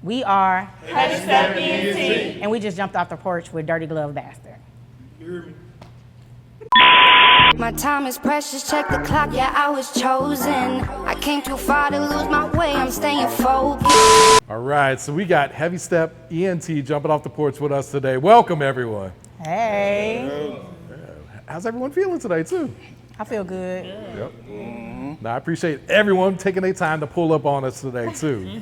We are Heavy Step Ent. and we just jumped off the porch with Dirty Glove Bastard. You hear me? My time is precious, check the clock, yeah, I was chosen. I came too far to lose my way, I'm staying focused. All right, so we got Heavy Step Ent jumping off the porch with us today. Welcome, everyone. Hey. How's everyone feeling today, too? I feel good. Yep. Now, I appreciate everyone taking their time to pull up on us today, too.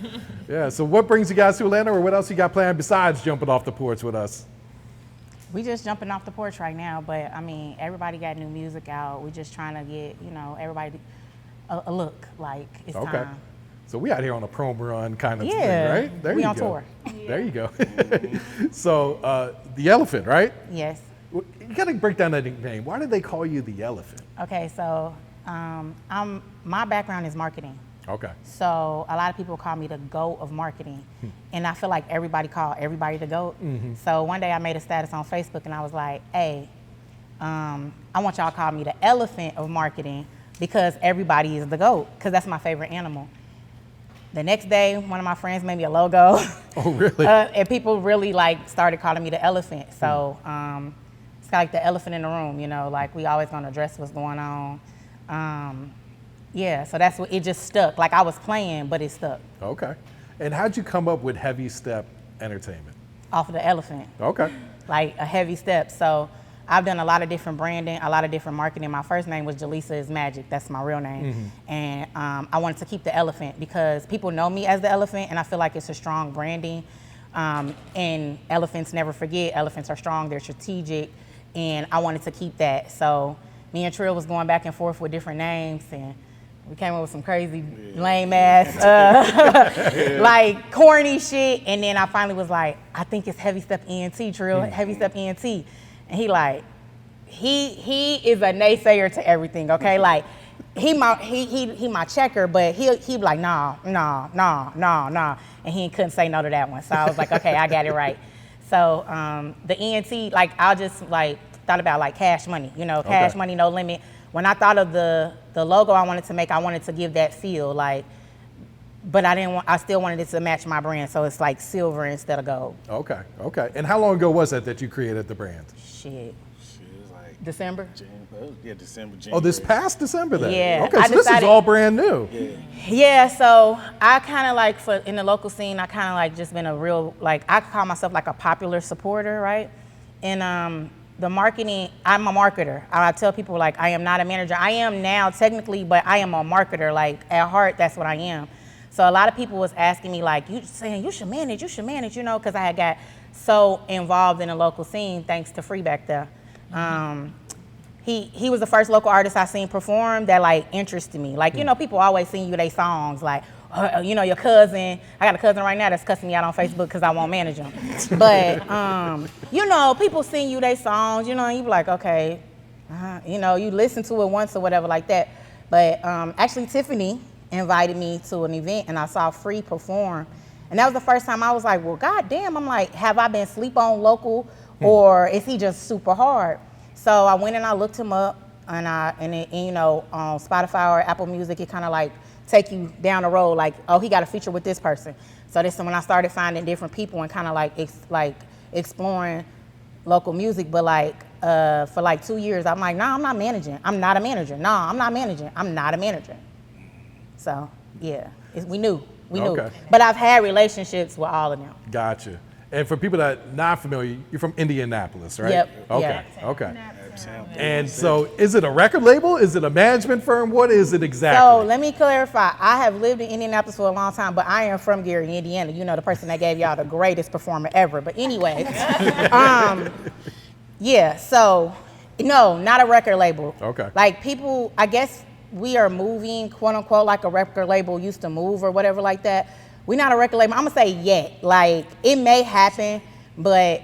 Yeah, so what brings you guys to Atlanta, or what else you got planned besides jumping off the porch with us? We just jumping off the porch right now, but I mean, everybody got new music out. We just trying to get, everybody a look like it's time. So we out here on a promo run kind of Yeah, thing, right? There we you on go. tour. There you go. So the elephant, right? Yes. You gotta break down that nickname. Why did they call you the elephant? Okay, so my background is marketing. Okay. So a lot of people call me the GOAT of marketing. And I feel like everybody call everybody the GOAT. So one day I made a status on Facebook and I was like, hey, I want y'all to call me the elephant of marketing because everybody is the GOAT, because that's my favorite animal. The next day, one of my friends made me a logo. Oh, really? And people really started calling me the elephant. So it's kind of like the elephant in the room, like we always gonna address what's going on. Yeah, so that's what it just stuck. Like I was playing, but it stuck. Okay. And how'd you come up with Heavy Step Entertainment? Off of the elephant. Okay. Like a heavy step. So I've done a lot of different branding, a lot of different marketing. My first name was Jaleesa is Magic. That's my real name. And I wanted to keep the elephant because people know me as the elephant, and I feel like it's a strong branding. And elephants never forget. Elephants are strong. They're strategic. And I wanted to keep that. So me and Trill was going back and forth with different names, and we came up with some crazy, lame ass, like corny shit. And then I finally was like, I think it's Heavy Step Ent, Trill, Heavy Step Ent. And he is a naysayer to everything, okay? Like he my checker, but he be like, nah. And he couldn't say no to that one. So I was like, okay, I got it right. So the ENT, I just thought about cash money, cash money, no limit. When I thought of the logo I wanted to make, I wanted to give that feel, but I still wanted it to match my brand, so it's like silver instead of gold. Okay. And how long ago was that you created the brand? Shit, It was like December? December, January. Oh, this past December then? Yeah. Okay, so this is all brand new. Yeah, so I kind of in the local scene, I kind of just been a real, I call myself a popular supporter, right? And the marketing, I'm a marketer. I tell people I am not a manager. I am now technically, but I am a marketer. At heart, that's what I am. So a lot of people was asking me you saying you should manage, because I had got so involved in the local scene thanks to Free back there. He was the first local artist I seen perform that interested me. People always sing you their songs your cousin. I got a cousin right now that's cussing me out on Facebook because I won't manage him. But people sing you their songs, and you be like, okay, you listen to it once or whatever like that. But actually, Tiffany invited me to an event, and I saw Free perform, and that was the first time I was like, well, goddamn, I'm like, have I been sleep on local, or is he just super hard? So I went and I looked him up, and on Spotify or Apple Music, it kind of take you down the road, oh, he got a feature with this person. So this is when I started finding different people and kind of exploring local music. But for 2 years, I'm like, nah, I'm not managing. I'm not a manager. Nah, I'm not managing. I'm not a manager. So yeah, we knew. But I've had relationships with all of them. Gotcha. And for people that are not familiar, you're from Indianapolis, right? Yep. Okay. Yep. Okay. And so is it a record label? Is it a management firm? What is it exactly? So let me clarify. I have lived in Indianapolis for a long time, but I am from Gary, Indiana. The person that gave y'all the greatest performer ever. But anyways, yeah, so no, not a record label. Okay. People, I guess we are moving, quote unquote, like a record label used to move or whatever like that. We're not a record label. I'm gonna say yet. It may happen, but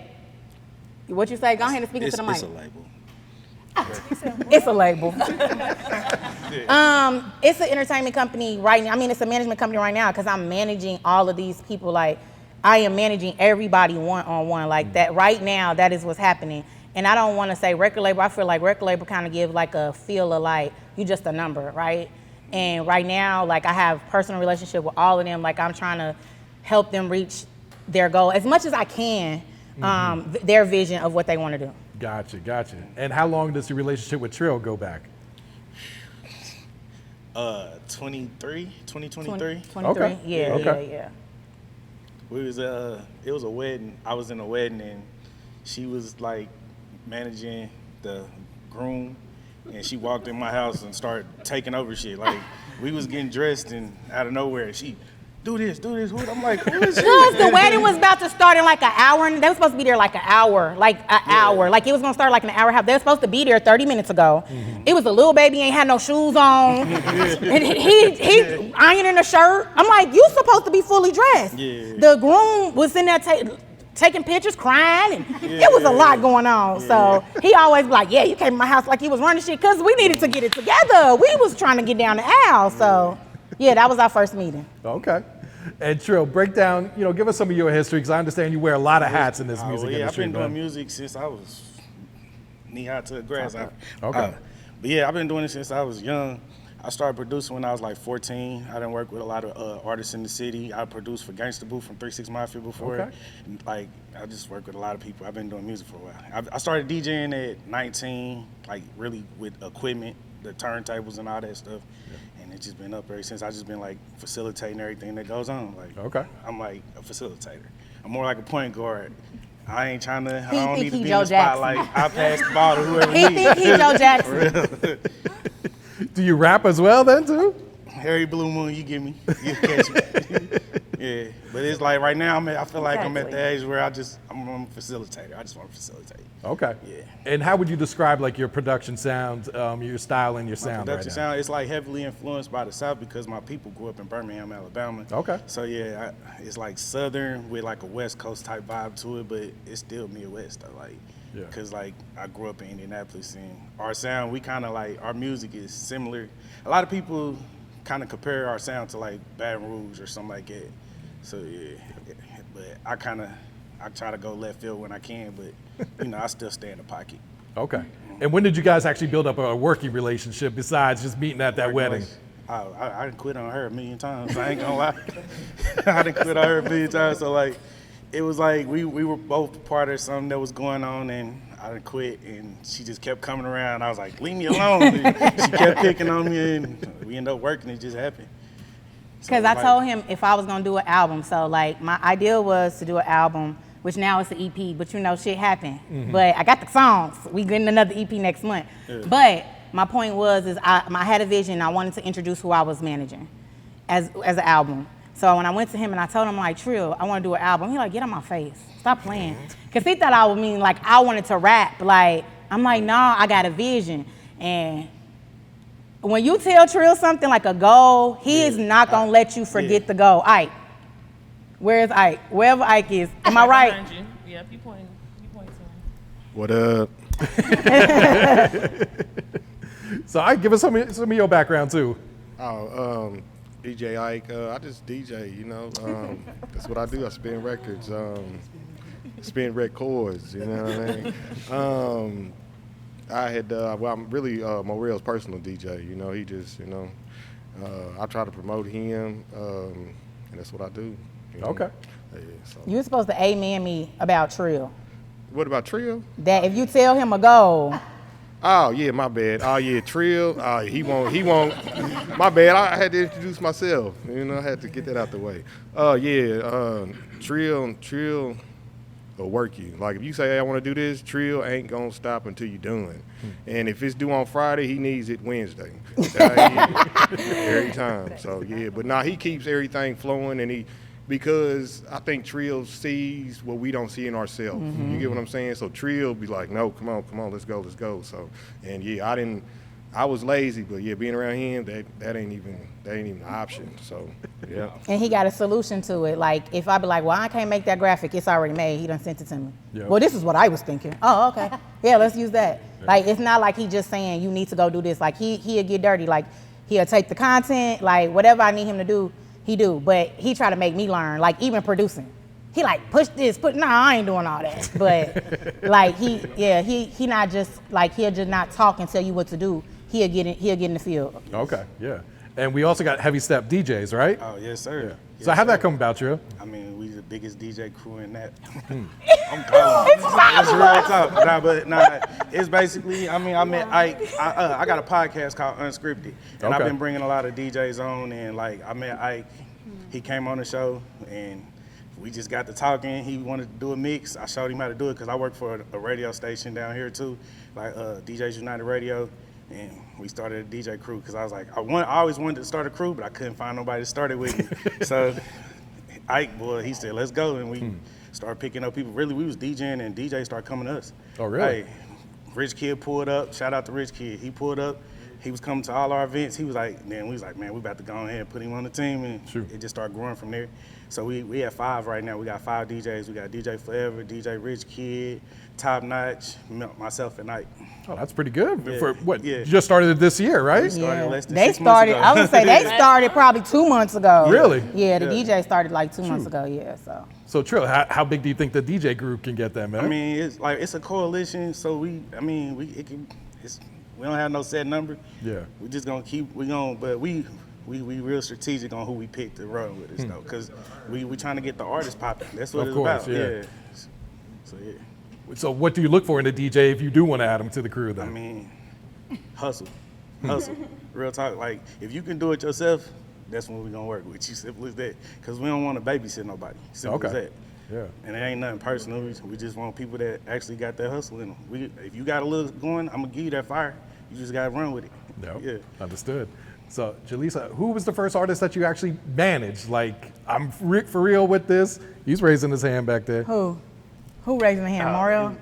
what you say? Go ahead and speak into the mic. It's a label. It's a label. It's an entertainment company right now. I mean, it's a management company right now because I'm managing all of these people. I am managing everybody one-on-one. That right now, that is what's happening. And I don't want to say record label. I feel like record label kind of give a feel of you just a number, right? And right now, I have personal relationship with all of them. I'm trying to help them reach their goal as much as I can, their vision of what they want to do. Gotcha. And how long does your relationship with Trill go back? 2023. 23? Okay. Yeah. We was it was a wedding. I was in a wedding and she was like managing the groom, and she walked in my house and started taking over shit. Like we was getting dressed and out of nowhere she do this. I'm like, who is she? Because the wedding was about to start in like an hour, and they were supposed to be there like an hour. Like it was gonna start like an hour and a half. They were supposed to be there 30 minutes ago. It was a little baby, ain't had no shoes on. And he ironing a shirt. I'm like, you supposed to be fully dressed. Yeah. The groom was in there taking pictures, crying, and it was a lot going on. So he always be like, yeah, you came to my house like he was running shit, because we needed to get it together. We was trying to get down the aisle, so. Yeah, that was our first meeting. Okay. And Trill, break down, give us some of your history, because I understand you wear a lot of hats in this music industry. I've been doing music since I was knee-high to the grass. Okay. But yeah, I've been doing it since I was young. I started producing when I was like 14. I done worked with a lot of artists in the city. I produced for Gangsta Boo from 3 6 Mafia before. Okay. And, like, I just worked with a lot of people. I've been doing music for a while. I started DJing at 19, like really with equipment, the turntables and all that stuff. And it's just been up ever since. I just been like facilitating everything that goes on. Like, okay. I'm like a facilitator. I'm more like a point guard. I ain't trying to, I don't think need to he be Joe in the spotlight. I pass the ball to whoever He needs think he Joe Jackson. Do you rap as well then too? Harry Blue Moon, you get me. You catch me. Yeah, but it's like right now, I feel like I'm at the age where I'm a facilitator. I just want to facilitate. Okay. Yeah. And how would you describe like your production sound, your style and your sound My right production now? sound, it's like heavily influenced by the South because my people grew up in Birmingham, Alabama. Okay. So yeah, it's like Southern with like a West Coast type vibe to it, but it's still Midwest though. Like, Yeah. because like I grew up in Indianapolis and our sound, we kind of like, our music is similar. A lot of people kind of compare our sound to like Baton Rouge or something like that. So yeah, but I try to go left field when I can, but I still stay in the pocket. Okay. And when did you guys actually build up a working relationship besides just meeting at that wedding? I done quit on her a million times. I ain't gonna lie. I done quit on her a million times. So like, it was like we were both part of something that was going on, and I done quit, and she just kept coming around. I was like, leave me alone. And she kept picking on me, and we ended up working. It just happened. Because I told him if I was gonna do an album, so like my idea was to do an album, which now it's an EP, but shit happened. But I got the songs. We getting another EP next month. Yeah. But my point was, I had a vision. I wanted to introduce who I was managing as an album. So when I went to him and I told him like, Trill, I want to do an album. He like, get on my face, stop playing. Cause he thought I would mean like I wanted to rap. Like I'm like, nah, I got a vision. And when you tell Trill something like a goal, he is not gonna let you forget the goal. Ike, where's Ike? Wherever Ike is, am I right? Behind you. Yep, you point to him. What up? So Ike, give us some of your background too. DJ Ike, I just DJ, that's what I do. I spin records, spin records, you know what I mean? I'm really Morel's personal DJ, he just, I try to promote him, and that's what I do. Okay. Yeah, so. You're supposed to amen me about Trill. What about Trill? That if you tell him a goal. Oh yeah, my bad. Oh yeah, Trill. He won't. My bad. I had to introduce myself. I had to get that out the way. Trill will work you. Like if you say, hey, I want to do this, Trill ain't gonna stop until you're done. And if it's due on Friday, he needs it Wednesday. Every time. So yeah, but he keeps everything flowing, and because I think Trill sees what we don't see in ourselves. You get what I'm saying? So Trill be like, no, come on, let's go. So, and yeah, I was lazy, but yeah, being around him, that ain't even an option. So, yeah. And he got a solution to it. Like if I be like, well, I can't make that graphic, it's already made. He done sent it to me. Yep. Well, this is what I was thinking. Oh, okay. Yeah, let's use that. Like it's not like he just saying you need to go do this. Like he'll get dirty. Like he'll take the content, like whatever I need him to do, he do. But he try to make me learn. Like even producing. He like push this, I ain't doing all that. But like he not just like he'll just not talk and tell you what to do. He'll get in the field. Okay, yeah. Yeah. And we also got Heavy Step DJs, right? Oh, yes, sir. Yeah. Yes, So how'd that sir. come about, Trill? I mean, we the biggest DJ crew in that. I'm calling. It's real talk. It's basically, I mean, I met Ike. I got a podcast called Unscripted, and I've Okay. been bringing a lot of DJs on, and like I met Ike. He came on the show, and we just got to talking. He wanted to do a mix. I showed him how to do it because I work for a radio station down here too, like DJs United Radio. And we started a DJ crew because I was like, I always wanted to start a crew, but I couldn't find nobody to start it with me. So Ike, boy, he said, let's go. And we started picking up people. Really, we was DJing and DJs started coming to us. Oh, really? Hey, Rich Kid pulled up. Shout out to Rich Kid. He pulled up. He was coming to all our events. He was like, man, we about to go ahead and put him on the team. And it just started growing from there. So we have 5 right now. We got 5 DJs. We got DJ Forever, DJ Rich Kid, Top Notch, myself, and Ike. Oh, that's pretty good. Yeah. For what? Yeah. You just started it this year, right? We started less than They 6 months started, ago. I would say they started probably 2 months ago. Really? Yeah, the DJ started like 2 months ago, yeah, so. So Trill, how big do you think the DJ group can get then, man? I mean, it's a coalition, so we don't have no set number. Yeah. We just gonna but we real strategic on who we pick to run with us though, cause we trying to get the artists popping. That's what Of it's course, about. yeah. So yeah. So what do you look for in a DJ if you do want to add them to the crew then? I mean, hustle. Real talk. Like if you can do it yourself, that's when we're gonna work with you. Simple as that. Cause we don't want to babysit nobody. Simple as that. Yeah. And it ain't nothing personal. We just want people that actually got that hustle in them. If you got a little going, I'm gonna give you that fire. You just gotta run with it. No. Yeah. Understood. So Jaleesa, who was the first artist that you actually managed? Like, I'm for real with this. He's raising his hand back there. Who raising the hand, Morel?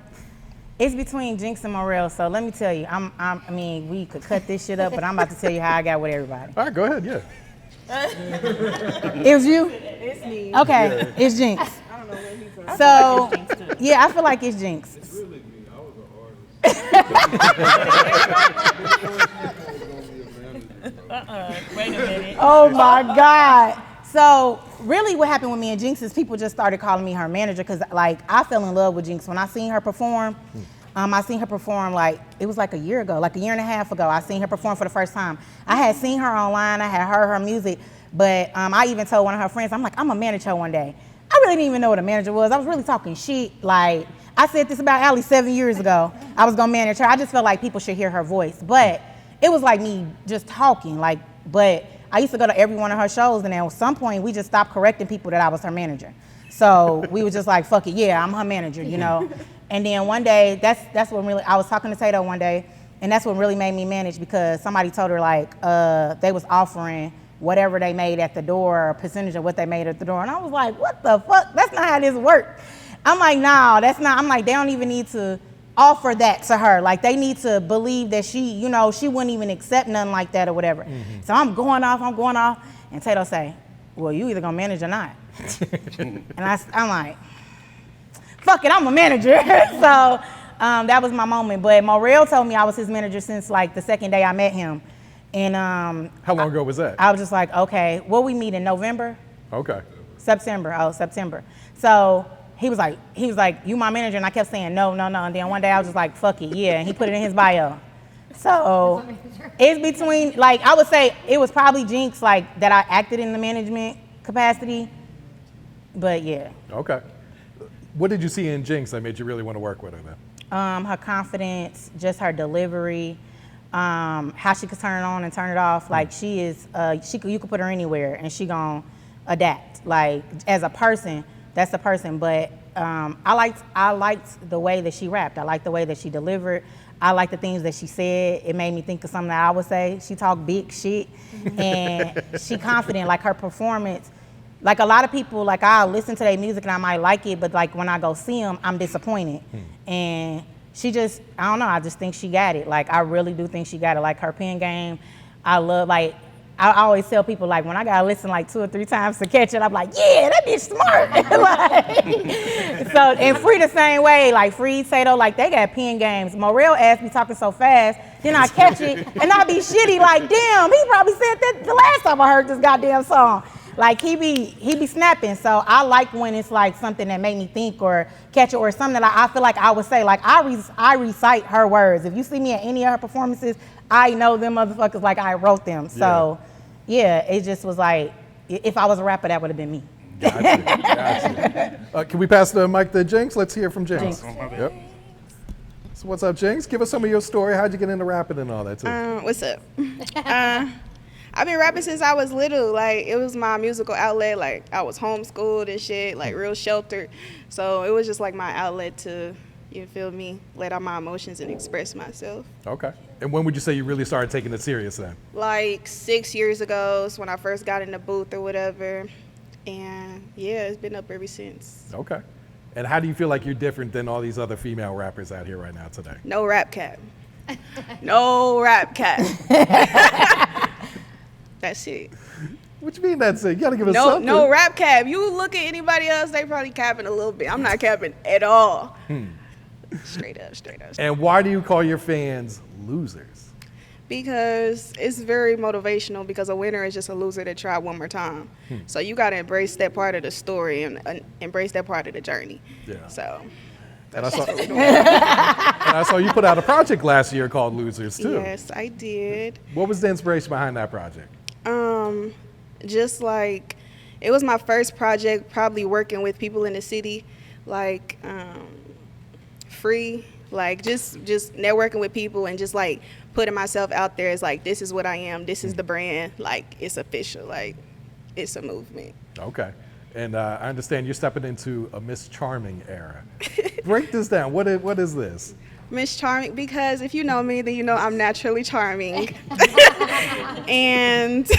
It's between Jinx and Morel, so let me tell you, I mean, we could cut this shit up, but I'm about to tell you how I got with everybody. All right, go ahead, yeah. It was you? It's me. Okay, it's Jinx. I don't know where he's from. So, yeah, I feel like it's Jinx. Wait a minute. Oh my God. So really what happened with me and Jinx is people just started calling me her manager because like I fell in love with Jinx. When I seen her perform, I seen her perform like, it was like a year ago, like a year and a half ago, I seen her perform for the first time. I had seen her online, I had heard her music, but I even told one of her friends, I'm like, I'm gonna manage her one day. I really didn't even know what a manager was. I was really talking shit. Like, I said this about Allie 7 years ago. I was gonna manage her. I just felt like people should hear her voice. But it was like me just talking, like, but I used to go to every one of her shows, and then at some point we just stopped correcting people that I was her manager. So we were just like, fuck it, yeah, I'm her manager, you know? And then one day, that's what really, I was talking to Tato one day, and that's what really made me manage because somebody told her like, they was offering whatever they made at the door, a percentage of what they made at the door. And I was like, what the fuck? That's not how this works. I'm like, nah, that's not, I'm like, they don't even need to offer that to her. Like they need to believe that she, you know, she wouldn't even accept nothing like that or whatever. So I'm going off. And Tato say, well, you either gonna manage or not. And I'm like, fuck it, I'm a manager. So that was my moment. But Morel told me I was his manager since like the second day I met him. And how long ago was that? I was just like, okay, will we meet in November? Okay. September. So he was like, you my manager? And I kept saying, no. And then one day I was just like, fuck it, yeah. And he put it in his bio. So it's between, like, I would say it was probably Jinx, like, that I acted in the management capacity. But yeah. Okay. What did you see in Jinx that made you really want to work with her then? Her confidence, just her delivery, how she could turn it on and turn it off. Like she is, you could put her anywhere and she gonna adapt. Like as a person, that's the person. But I liked the way that she rapped. I liked the way that she delivered. I liked the things that she said. It made me think of something that I would say. She talked big shit and she confident. Like her performance. Like a lot of people, like I'll listen to their music and I might like it, but like when I go see them, I'm disappointed. And she just, I don't know, I just think she got it. Like I really do think she got it. Like her pen game, I love, like, I always tell people like when I gotta listen like 2 or 3 times to catch it, I'm like, yeah, that bitch smart. Like, so, and Free the same way, like Free, Tato, like they got pen games. Morel asked me talking so fast, then I catch it and I be shitty like, damn, he probably said that the last time I heard this goddamn song. Like he be snapping, so I like when it's like something that made me think or catch it or something that I feel like I would say. Like I recite her words. If you see me at any of her performances, I know them motherfuckers like I wrote them. So yeah, it just was like, if I was a rapper, that would have been me. Gotcha. Can we pass the mic to Jinx? Let's hear from Jinx. Jinx. Yep. So what's up, Jinx? Give us some of your story. How'd you get into rapping and all that, too? What's up? I've been rapping since I was little. Like, it was my musical outlet. Like, I was homeschooled and shit, like real sheltered. So it was just like my outlet to, you feel me, let out my emotions and express myself. Okay. And when would you say you really started taking it serious then? Like 6 years ago is when I first got in the booth or whatever. And yeah, it's been up ever since. Okay. And how do you feel like you're different than all these other female rappers out here right now today? No rap cap. No rap cap. That's it. What you mean that's it? You gotta give us No, something. no rap cap. You look at anybody else, they probably capping a little bit. I'm not capping at all. Straight up, straight up. And why do you call your fans losers? Because it's very motivational, because a winner is just a loser that tried one more time. So you got to embrace that part of the story and embrace that part of the journey. Yeah. So And I saw you put out a project last year called Losers too. yes, I did. What was the inspiration behind that project? Just like, it was my first project, probably working with people in the city, like free, like just networking with people and just like putting myself out there as like, this is what I am, this is the brand, like it's official, like it's a movement. Okay. And I understand you're stepping into a Miss Charming era. Break this down. What is this? Miss Charming, because if you know me, then you know I'm naturally charming. And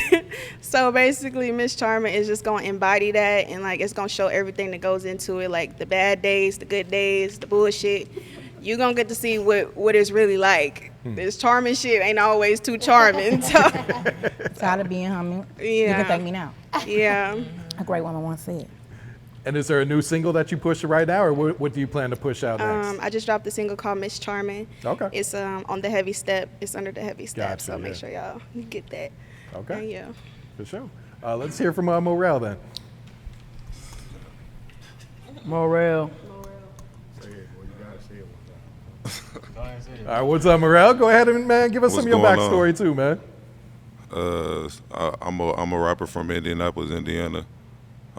so basically Miss Charming is just gonna embody that, and like it's gonna show everything that goes into it, like the bad days, the good days, the bullshit. You're gonna get to see what it's really like. This charming shit ain't always too charming. So Tired of being humble. You Yeah. can thank me now. yeah. A great woman once said. And is there a new single that you push right now, or what do you plan to push out next? I just dropped a single called Miss Charming. Okay. It's on the Heavy Step. It's under the Heavy Step. Gotcha, so make yeah. sure y'all get that. Okay. And yeah. For sure. Let's hear from Morel then. Morel. All right, what's up, Morel? Go ahead and, man, give us What's some of your going backstory too, man. I'm a rapper from Indianapolis, Indiana.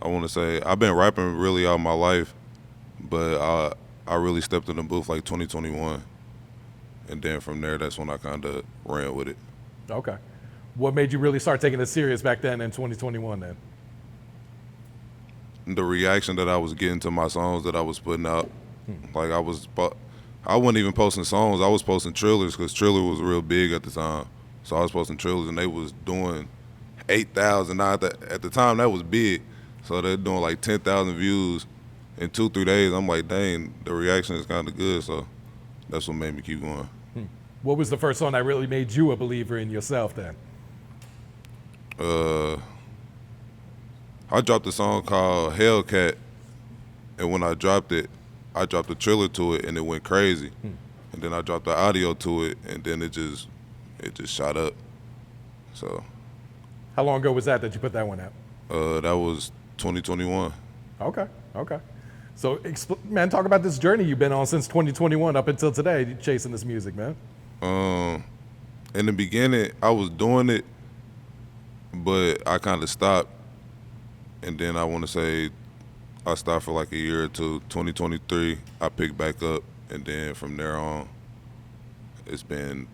I want to say I've been rapping really all my life, but I really stepped in the booth like 2021, and then from there, that's when I kind of ran with it. Okay. What made you really start taking it serious back then in 2021 then? The reaction that I was getting to my songs that I was putting out, like I wasn't even posting songs. I was posting Trillers because Triller was real big at the time. So I was posting Trillers and they was doing 8,000. Now at the time that was big. So they're doing like 10,000 views in 2-3 days. I'm like, dang, the reaction is kind of good. So that's what made me keep going. What was the first song that really made you a believer in yourself then? I dropped a song called Hellcat, and when I dropped a trailer to it, and it went crazy. And then I dropped the audio to it, and then it just shot up. So. How long ago was that you put that one out? That was 2021. Okay. So, man, talk about this journey you've been on since 2021 up until today, chasing this music, man. In the beginning, I was doing it, but I kind of stopped. And then I want to say I stopped for like a year or two. 2023, I picked back up, and then from there on, it's been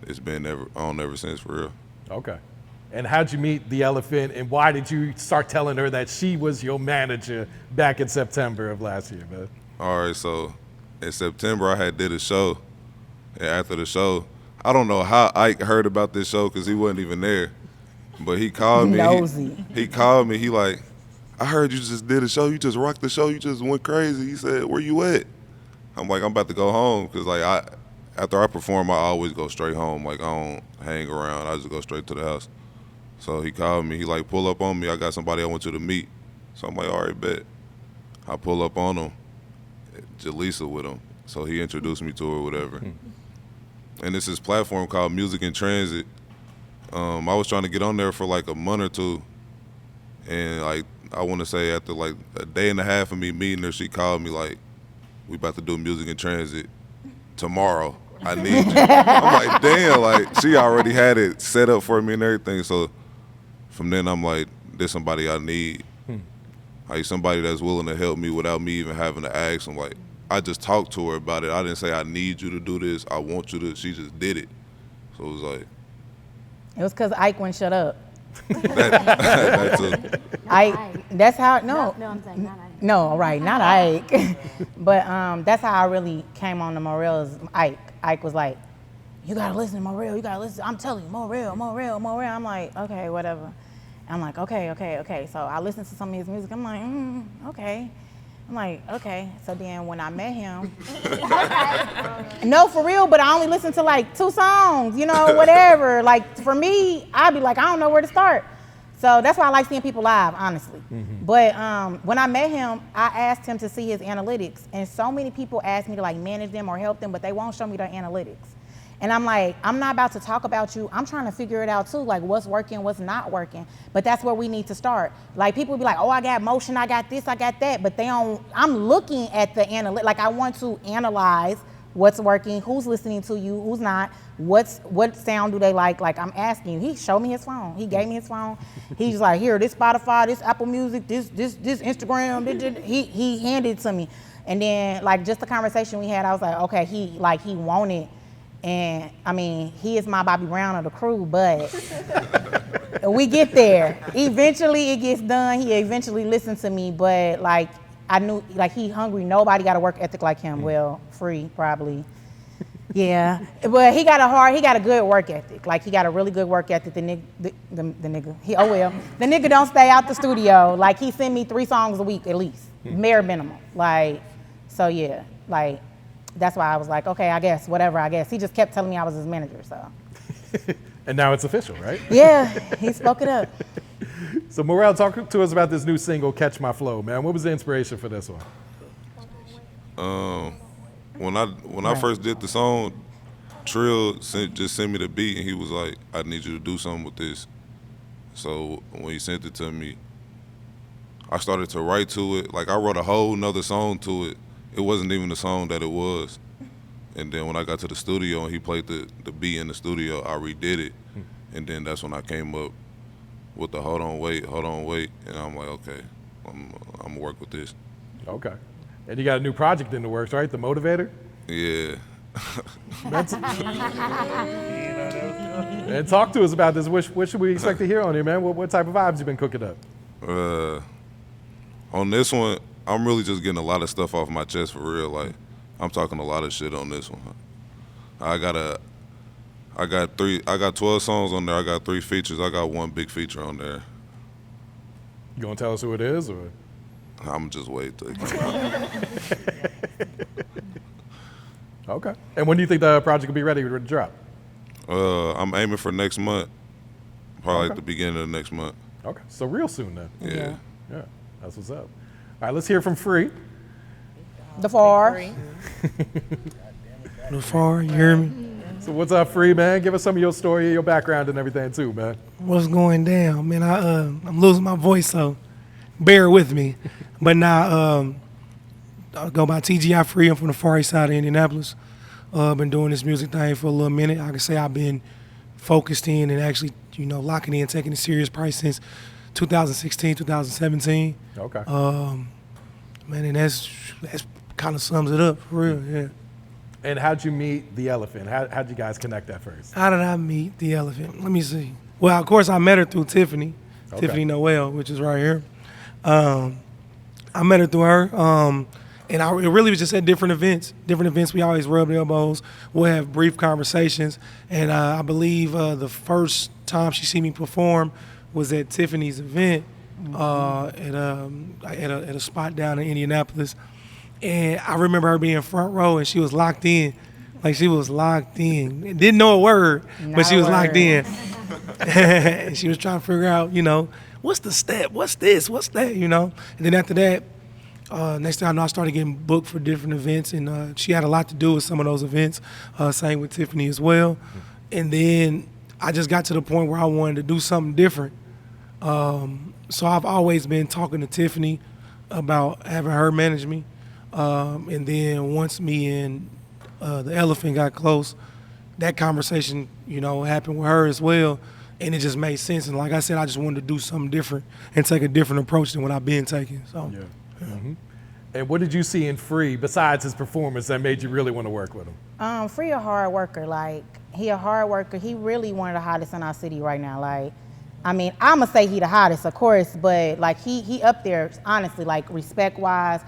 on ever since, for real. Okay. And how'd you meet the Elephant, and why did you start telling her that she was your manager back in September of last year, man? All right, so in September, I did a show, and after the show, I don't know how Ike heard about this show because he wasn't even there, but he called me. Nosy. He called me. He like, I heard you just did a show. You just rocked the show. You just went crazy. He said, where you at? I'm like, I'm about to go home because like after I perform, I always go straight home. Like I don't hang around. I just go straight to the house. So he called me. He like, pull up on me. I got somebody I want you to meet. So I'm like, all right, bet. I pull up on him. Jaleesa with him. So he introduced me to her, whatever. And it's this platform called Music in Transit. I was trying to get on there for like a month or two. And like, I want to say after like a day and a half of me meeting her, she called me like, we about to do Music in Transit tomorrow. I need you. I'm like, damn, like she already had it set up for me and everything. So from then I'm like, there's somebody I need. Like somebody that's willing to help me without me even having to ask them. Like, I just talked to her about it. I didn't say I need you to do this. I want you to. She just did it. So it was like. It was because Ike wouldn't shut up. That's a, That's how, no. No, I'm saying not Ike. No, right, not Ike. But that's how I really came on to Morel's Ike. Ike was like, you gotta listen to Morel, you gotta listen. I'm telling you, Morel. I'm like, okay, whatever. I'm like, okay. So I listened to some of his music. I'm like, okay. I'm like, okay. So then when I met him, no, for real, but I only listened to like 2 songs, you know, whatever. Like for me, I'd be like, I don't know where to start. So that's why I like seeing people live, honestly. But when I met him, I asked him to see his analytics. And so many people ask me to like manage them or help them, but they won't show me their analytics. And I'm like, I'm not about to talk about you. I'm trying to figure it out too, like what's working, what's not working. But that's where we need to start. Like people be like, oh, I got motion, I got this, I got that. But they don't, I'm looking at the analytics. Like I want to analyze what's working, who's listening to you, who's not, what sound do they like? Like I'm asking you. He showed me his phone. He gave me his phone. He's like, here, this Spotify, this Apple Music, this Instagram. He handed it to me. And then like just the conversation we had, I was like, okay, he wanted. And I mean, he is my Bobby Brown of the crew, but we get there. Eventually it gets done. He eventually listens to me, but like I knew, like he hungry. Nobody got a work ethic like him. Well, Free probably. Yeah, but he got a good work ethic. Like he got a really good work ethic. The nigga, the nigga don't stay out the studio. Like he send me 3 songs a week at least, bare minimum. Like, so yeah, like. That's why I was like, okay, I guess. He just kept telling me I was his manager, so. And now it's official, right? Yeah, he spoke it up. So Morel, talk to us about this new single, Catch My Flow, man. What was the inspiration for this one? When I first did the song, Trill just sent me the beat, and he was like, I need you to do something with this. So when he sent it to me, I started to write to it. Like I wrote a whole nother song to it. It wasn't even the song that it was. And then when I got to the studio and he played the beat in the studio, I redid it. And then that's when I came up with the hold on, wait. And I'm like, okay, I'm gonna work with this. Okay. And you got a new project in the works, right? The Motivator? Yeah. And talk to us about this. What should we expect to hear on here, man? What type of vibes you been cooking up? On this one, I'm really just getting a lot of stuff off my chest for real. Like, I'm talking a lot of shit on this one. I got 12 songs on there. I got 3 features. I got 1 big feature on there. You gonna tell us who it is, or? I'm just wait till it come out. Okay. And when do you think the project will be ready to drop? I'm aiming for next month. Probably Okay. at the beginning of next month. Okay. So real soon then. Yeah. Yeah. That's what's up. All right, let's hear from Free. The Far. The Far, you hear me? So what's up, Free, man? Give us some of your story, your background, and everything too, man. What's going down, man? I'm losing my voice, so bear with me. But now I go by T.G.I.Free. I'm from the Far East Side of Indianapolis. Been doing this music thing for a little minute. I can say I've been focused in and actually, locking in, taking it serious probably since 2016, 2017. Okay. Man, and that's kind of sums it up, for real, yeah. And how'd you meet the Elephant? How'd you guys connect at first? How did I meet the Elephant? Let me see. Well, of course, I met her through Tiffany, Tiffany Noel, which is right here. I met her through her, and it really was just at different events. We always rubbed elbows. We'll have brief conversations, and I believe the first time she see me perform was at Tiffany's event at a spot down in Indianapolis. And I remember her being front row, and she was locked in. Like, she was locked in. Didn't know a word, but she was locked in. And she was trying to figure out, what's the step? What's this? What's that? And then after that, next thing I know, I started getting booked for different events, and she had a lot to do with some of those events. Same with Tiffany as well. And then I just got to the point where I wanted to do something different. So I've always been talking to Tiffany about having her manage me. And then once me and the Elephant got close, that conversation, happened with her as well. and it just made sense. And like I said, I just wanted to do something different and take a different approach than what I've been taking. So. Yeah. Mm-hmm. And what did you see in Free besides his performance that made you really want to work with him? Free a hard worker. Like, he a hard worker. He really one of the hottest in our city right now. Like, I mean, I'ma say he the hottest, of course, but like he up there, honestly, like respect wise.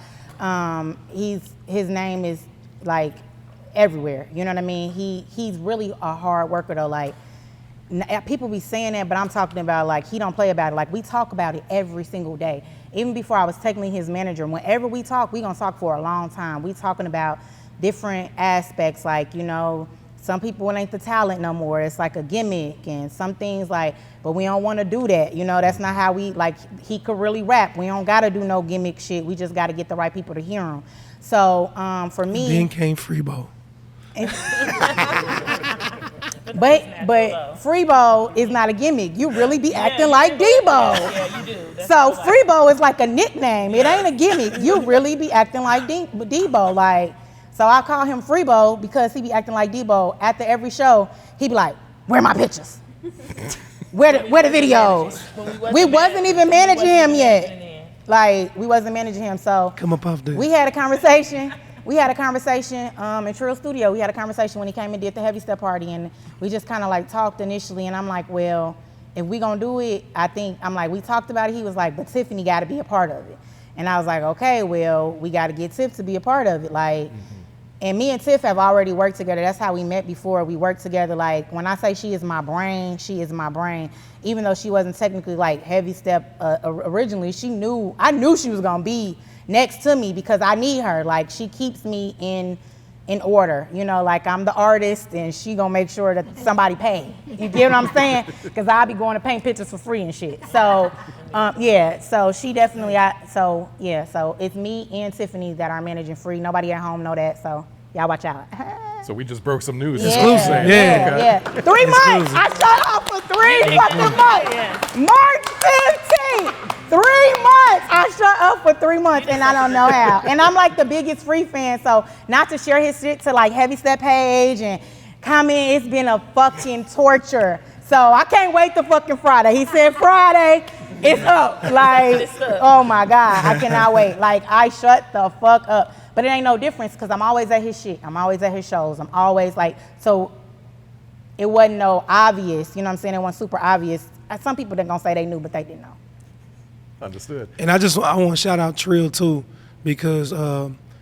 His name is like everywhere. You know what I mean? He's really a hard worker though. Like, people be saying that, but I'm talking about like he don't play about it. Like, we talk about it every single day. Even before I was technically his manager, whenever we talk, we gonna talk for a long time. We talking about different aspects, like, you know, some people it ain't the talent no more. It's like a gimmick, and some things like, but we don't want to do that. You know, that's not how we, like, he could really rap. We don't gotta do no gimmick shit. We just gotta get the right people to hear him. So for me, then came Freebo. But Freebo is not a gimmick. You really be acting like Debo. Yeah, you do. So Freebo is like a nickname. It ain't a gimmick. You really be acting like Debo. Like, so I call him Freebo because he be acting like Debo. After every show, he be like, "Where my pictures? Where the videos?" We wasn't even managing him yet. Like, we wasn't managing him. So come up off there. We had a conversation. In Trill studio. We had a conversation when he came and did the Heavy Step party, and we just kind of like talked initially, and I'm like, well, if we gonna do it, we talked about it. He was like, but Tiffany got to be a part of it. And I was like, okay, well, we got to get Tiff to be a part of it. Like, and me and Tiff have already worked together. That's how we met before. We worked together. Like, when I say she is my brain, she is my brain. Even though she wasn't technically like Heavy Step originally, I knew she was gonna be next to me because I need her. Like, she keeps me in order. You know, like, I'm the artist and she gonna make sure that somebody pay. You get what I'm saying? Because I'll be going to paint pictures for free and shit. So, so she definitely, so it's me and Tiffany that are managing Free. Nobody at home know that, so y'all watch out. So we just broke some news. Exclusive. Yeah. 3 months. I shut off for 3 fucking months. March 15th. 3 months. I shut up for 3 months and I don't know how. And I'm like the biggest Free fan, so not to share his shit to like Heavy Step page and comment, it's been a fucking torture. So I can't wait till fucking Friday. He said Friday, it's up. Like, oh my God, I cannot wait. Like, I shut the fuck up. But it ain't no difference because I'm always at his shit. I'm always at his shows. I'm always like, so it wasn't no obvious, you know what I'm saying? It wasn't super obvious. Some people that gonna say they knew, but they didn't know. Understood. And I want to shout out Trill too, because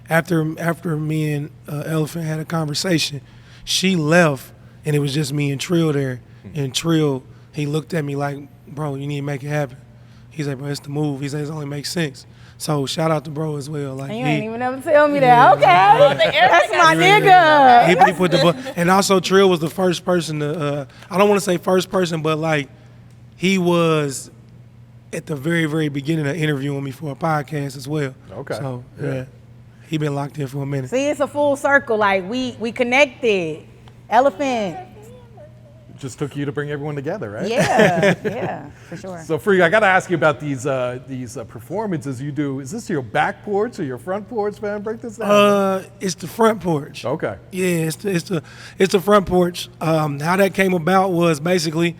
after me and Elephant had a conversation, she left and it was just me and Trill there. And Trill, he looked at me like, bro, you need to make it happen. He's like, bro, it's the move. He says it only makes sense. So shout out to bro as well. Like, and you ain't even ever tell me that. Okay, that's my nigga. He put the and also Trill was the first person to. I don't want to say first person, but like he was at the very, very beginning of interviewing me for a podcast as well. Okay. So yeah, he been locked in for a minute. See, it's a full circle. Like we connected. Elephant. Just took you to bring everyone together, right? Yeah, for sure. So Free, I got to ask you about these performances you do. Is this your back porch or your front porch, man? Break this down. It's the front porch. Okay. Yeah, it's the front porch. How that came about was basically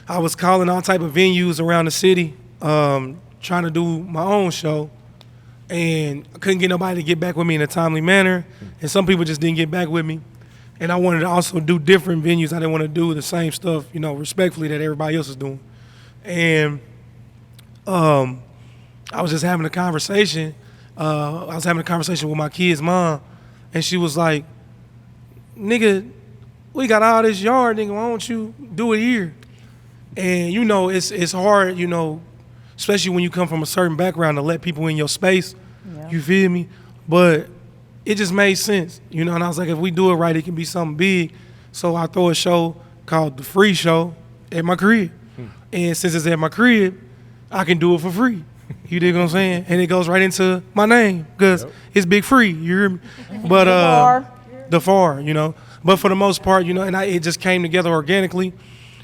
I was calling all type of venues around the city, trying to do my own show, and I couldn't get nobody to get back with me in a timely manner, and some people just didn't get back with me. And I wanted to also do different venues. I didn't want to do the same stuff, you know, respectfully that everybody else is doing. And I was just having a conversation. I was having a conversation with my kid's mom, and she was like, nigga, we got all this yard, nigga, why don't you do it here? And, you know, it's hard, you know, especially when you come from a certain background to let people in your space. Yeah. You feel me? But it just made sense, you know, and I was like, if we do it right, it can be something big. So I throw a show called The Free Show at my crib. And since it's at my crib, I can do it for free. You dig what I'm saying? And it goes right into my name because it's Big Free, you hear me? But the FAR, you know. But for the most part, you know, and it just came together organically.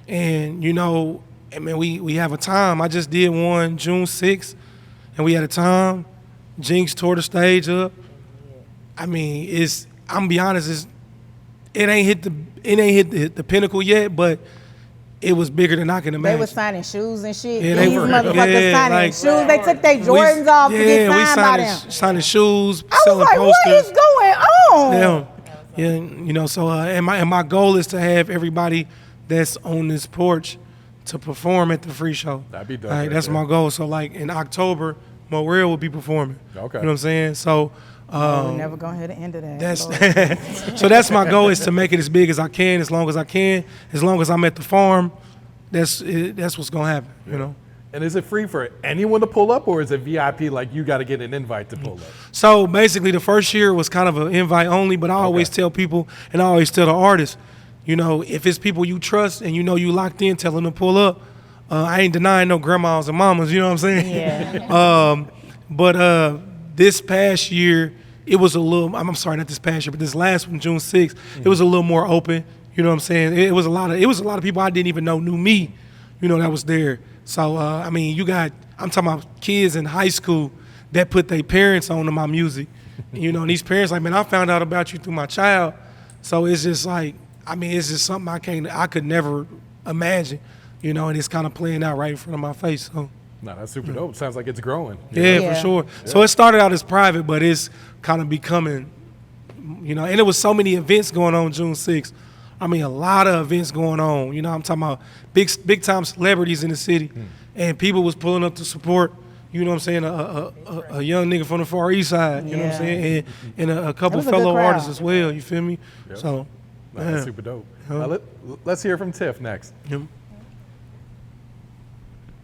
And, you know, I mean, we have a time. I just did one June 6th, and we had a time. Jinx tore the stage up. I mean, I'm gonna be honest, it ain't hit the pinnacle yet, but it was bigger than I can imagine. They was signing shoes and shit. Yeah, These they were. motherfuckers signing like, shoes. They took their Jordans off to get signed by them. Signing shoes, I was selling like, posters. what is going on? Yeah, you know. So, and my goal is to have everybody that's on this porch to perform at the free show. That'd be dope. Like, that's my goal. So, like in October, Morel will be performing. Okay. You know what I'm saying? So. We're never gonna hit the end of that. That's so that's my goal, is to make it as big as I can, as long as I can, as long as I'm at the farm. That's what's gonna happen, you know. And is it free for anyone to pull up, or is it VIP, like you got to get an invite to pull up? So basically, the first year was kind of an invite only, but I always tell people, and I always tell the artists, you know, if it's people you trust and you know you locked in, tell them to pull up. I ain't denying no grandmas and mamas, you know what I'm saying? Yeah. But this past year, it was a little, I'm sorry, not this past year, but this last one, June 6th, it was a little more open. You know what I'm saying? It was a lot of people I didn't even know knew me, you know, that was there. So, I mean, I'm talking about kids in high school that put their parents on to my music. You know, and these parents like, man, I found out about you through my child. So it's just like, I mean, it's just something I could never imagine, you know, and it's kind of playing out right in front of my face. So. No, that's super dope. Sounds like it's growing. Yeah, for sure. Yeah. So it started out as private, but it's kind of becoming, you know, and there was so many events going on June 6th. I mean, a lot of events going on. You know, I'm talking about big time celebrities in the city, and people was pulling up to support. You know what I'm saying? A young nigga from the Far East Side. You know what I'm saying? And a couple fellow artists as well. You feel me? Yep. So, that's super dope. Let's hear from Tiff next. Yep.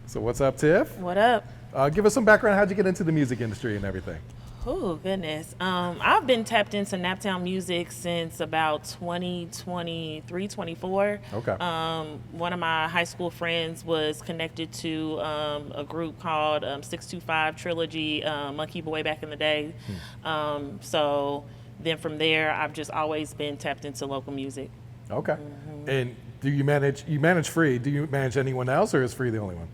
So what's up, Tiff? What up? Give us some background. How'd you get into the music industry and everything? Oh, goodness. I've been tapped into Naptown music since about 2023, 24. Okay. One of my high school friends was connected to a group called 625 Trilogy, Monkey Boy back in the day. So then from there, I've just always been tapped into local music. Okay. And do you manage Free? Do you manage anyone else, or is Free the only one?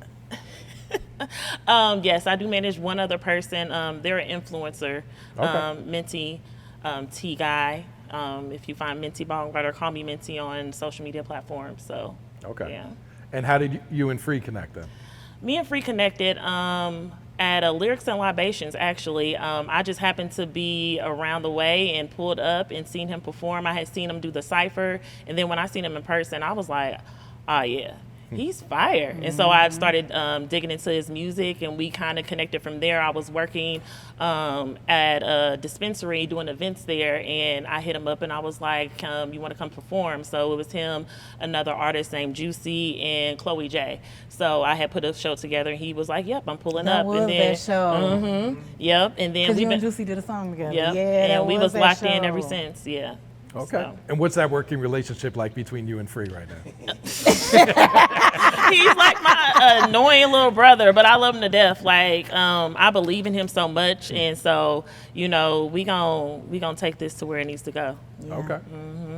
Yes, I do manage one other person. They're an influencer, Minty, T-Guy. If you find Minty Bongwriter, call me Minty on social media platforms. So, yeah. And how did you and Free connect then? Me and Free connected at a Lyrics and Libations, actually. I just happened to be around the way and pulled up and seen him perform. I had seen him do the cypher, and then when I seen him in person, I was like, oh, yeah. He's fire. And so I started digging into his music, and we kind of connected from there. I was working at a dispensary doing events there, and I hit him up and I was like, you want to come perform? So it was him, another artist named Juicy, and Chloe J. So I had put a show together, and he was like, yep, I'm pulling up. And then, that show. Yep. And then you and Juicy did a song together. Yep. Yeah, and we was locked in ever since. Yeah. Okay. So. And what's that working relationship like between you and Free right now? He's like my annoying little brother, but I love him to death. Like, I believe in him so much, and so, you know, we gonna take this to where it needs to go. Yeah. Okay.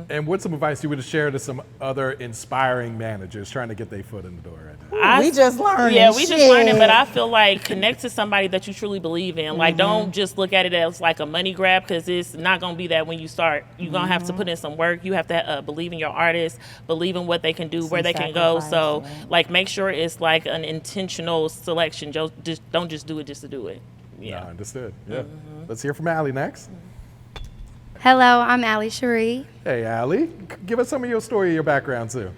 And what's some advice you would share to some other inspiring managers trying to get their foot in the door right now? We just learning. Yeah, we just learning, but I feel like connect to somebody that you truly believe in. Like, don't just look at it as like a money grab, because it's not gonna be that when you start. You're gonna have to put in some work. You have to believe in your artist, believe in what they can do, where they can go. So, like, make sure it's like an intentional selection. Just don't just do it just to do it. Yeah. No, understood. Yeah. Let's hear from Allie next. Hello, I'm Sheree. Hey, Allie. Give us some of your story, your background too.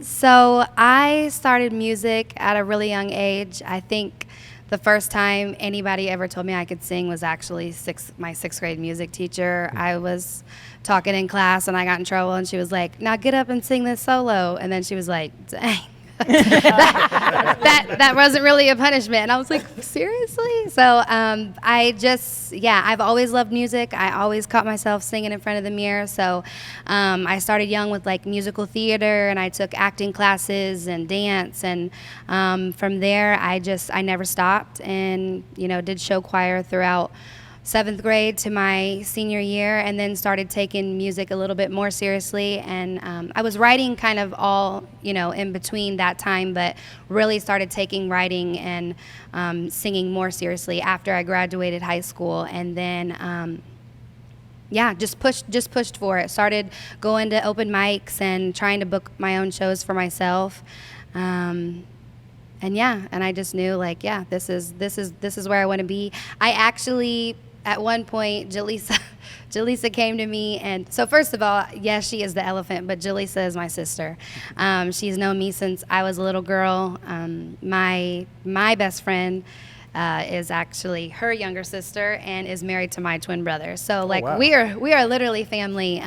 So I started music at a really young age. I think the first time anybody ever told me I could sing was actually my sixth grade music teacher. I was talking in class and I got in trouble, and she was like, now get up and sing this solo. And then she was like, dang. that wasn't really a punishment. And I was like, seriously? So I've always loved music. I always caught myself singing in front of the mirror. So I started young with like musical theater, and I took acting classes and dance. And from there, I never stopped, and, you know, did show choir throughout 7th grade to my senior year, and then started taking music a little bit more seriously. And I was writing kind of all, you know, in between that time, but really started taking writing and singing more seriously after I graduated high school. And then yeah, just pushed for it. Started going to open mics and trying to book my own shows for myself. And I just knew, like, yeah, this is where I want to be. I actually, at one point, Jaleesa came to me, and so first of all, yes, she is the elephant, but Jaleesa is my sister. She's known me since I was a little girl. My best friend is actually her younger sister and is married to my twin brother. So like, wow. we are literally family.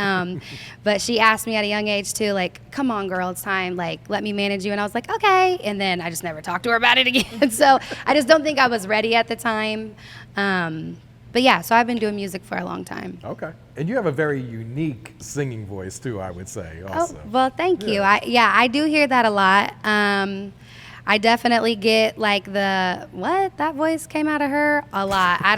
But she asked me at a young age too, like, come on girl, it's time, like, let me manage you. And I was like, okay. And then I just never talked to her about it again. So I just don't think I was ready at the time. But yeah, so I've been doing music for a long time. Okay. And you have a very unique singing voice too, I would say also. Oh, well, thank you. I do hear that a lot. I definitely get like that voice came out of her a lot. I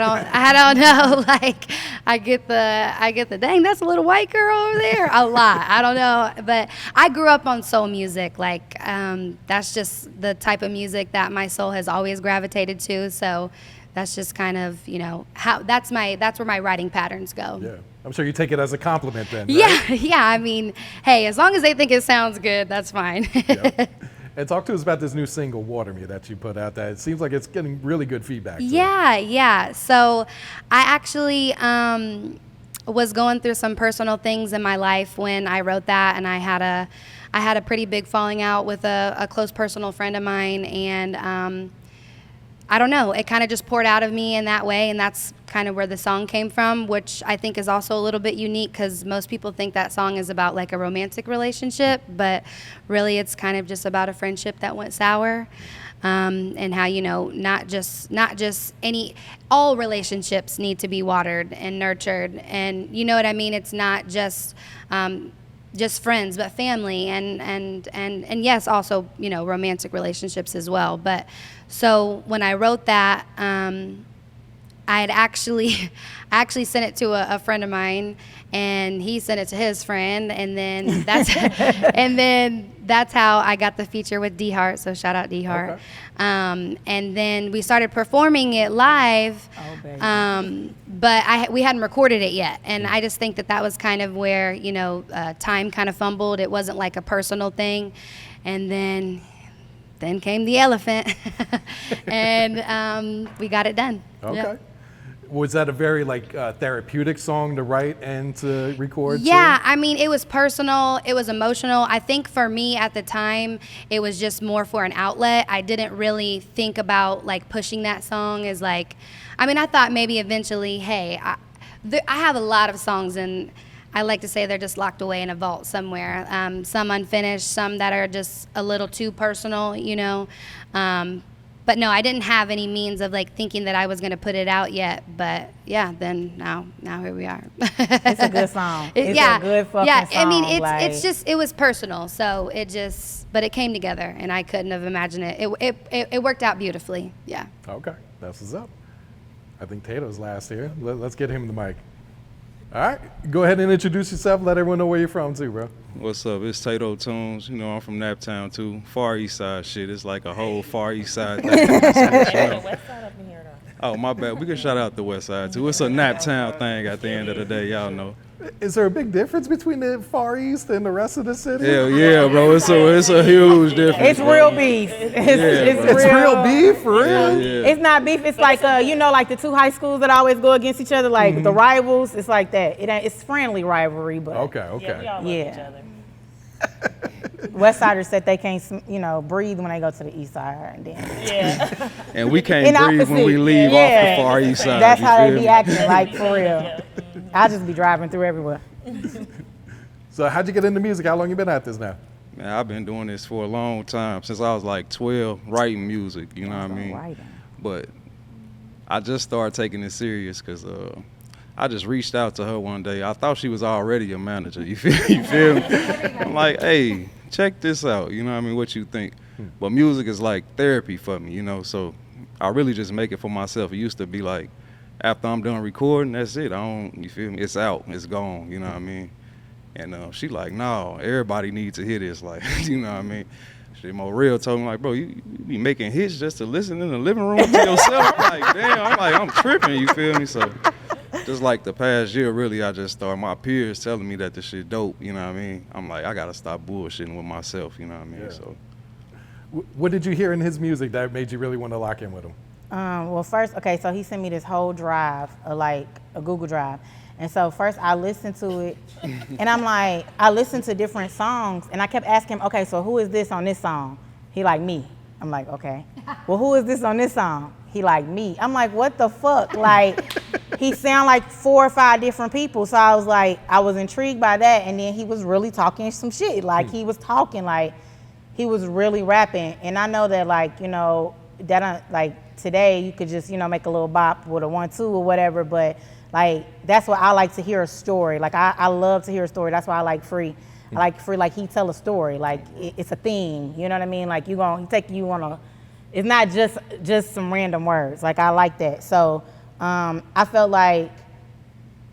don't know. Like I get the dang, that's a little white girl over there a lot. I don't know. But I grew up on soul music. Like that's just the type of music that my soul has always gravitated to. So that's just kind of, how that's where my writing patterns go. Yeah. I'm sure you take it as a compliment then. Yeah, right? yeah. I mean, hey, as long as they think it sounds good, that's fine. Yep. And talk to us about this new single, Water Me, that you put out there. It seems like it's getting really good feedback. Yeah. So I actually was going through some personal things in my life when I wrote that, and I had a pretty big falling out with a close personal friend of mine, and I don't know, it kind of just poured out of me in that way, and that's kind of where the song came from, which I think is also a little bit unique because most people think that song is about like a romantic relationship, but really it's kind of just about a friendship that went sour, and how, not just all relationships need to be watered and nurtured, and you know what I mean? It's not just friends, but family, and yes, also, romantic relationships as well. But so when I wrote that, I had actually sent it to a friend of mine, and he sent it to his friend, and then that's how I got the feature with D Heart. So shout out D Heart. Okay. And then we started performing it live, but we hadn't recorded it yet, and I just think that was kind of where time kind of fumbled. It wasn't like a personal thing, and then came the elephant, and we got it done. Okay. Yep. Was that a very therapeutic song to write and to record? Yeah, too? I mean, it was personal, it was emotional. I think for me at the time, it was just more for an outlet. I didn't really think about pushing that song as I thought maybe eventually, hey, I have a lot of songs, and I like to say they're just locked away in a vault somewhere. Some unfinished, some that are just a little too personal, But no, I didn't have any means of thinking that I was going to put it out yet. But yeah, then now here we are. It's a good song. It's a good fucking song. Yeah, I mean, it was personal. So but it came together, and I couldn't have imagined it. It worked out beautifully. Yeah. Okay, that's what's up. I think Tato's last here. Let's get him the mic. All right, go ahead and introduce yourself. Let everyone know where you're from too, bro. What's up? It's Tato Tunes. I'm from Naptown too. Far East Side shit. It's like a whole Far East Side thing. West Side up in here though. Oh, my bad. We can shout out the West Side too. It's a Naptown thing at the end of the day. Y'all know. Is there a big difference between the Far East and the rest of the city? Hell yeah, bro. It's a huge difference. It's real beef. It's real beef, for real? Yeah. It's not beef. It's like like the two high schools that always go against each other, like the rivals. It's like that. It's friendly rivalry, but okay. Yeah, we all love each other. West Siders said they can't, breathe when they go to the East Side, and then Yeah. And we can't breathe when we leave off the Far East Side. That's how they me? be acting, for real. Yeah. I just be driving through everywhere. So how'd you get into music? How long you been at this now? Man, I've been doing this for a long time, since I was 12, writing music, you know what I mean? Writing. But I just started taking it serious because I just reached out to her one day. I thought she was already a manager, you feel me? I'm like, hey, check this out, you know what I mean, what you think? But music is like therapy for me, so I really just make it for myself. It used to be like, after I'm done recording, that's it. You feel me? It's out, it's gone, you know what I mean? And she like, no, everybody needs to hear this, you know what I mean? Shit, Morel told me, bro, you be making hits just to listen in the living room to yourself. I'm like, damn, I'm tripping, you feel me? So just like the past year, really, I just started my peers telling me that this shit dope, you know what I mean? I'm like, I gotta stop bullshitting with myself, you know what I mean? Yeah. So. What did you hear in his music that made you really want to lock in with him? Well, first, okay, so he sent me this whole drive, like a Google Drive. And so first I listened to it, and I'm like, I listened to different songs, and I kept asking him, okay, so who is this on this song? He like, me. I'm like, okay. Well, who is this on this song? He like, me. I'm like, what the fuck? Like, he sound like 4 or 5 different people. So I was like, I was intrigued by that, and then he was really talking some shit. Like, he was talking, like, he was really rapping. And I know that, like, you know, that like today you could just, you know, make a little bop with a 1-2 or whatever, but like, that's why I like to hear a story. Like, I love to hear a story. That's why I like Free. I like Free, like, he tell a story. Like, it's a theme, you know what I mean? Like, he take you on a, it's not just some random words. Like, I like that. So I felt like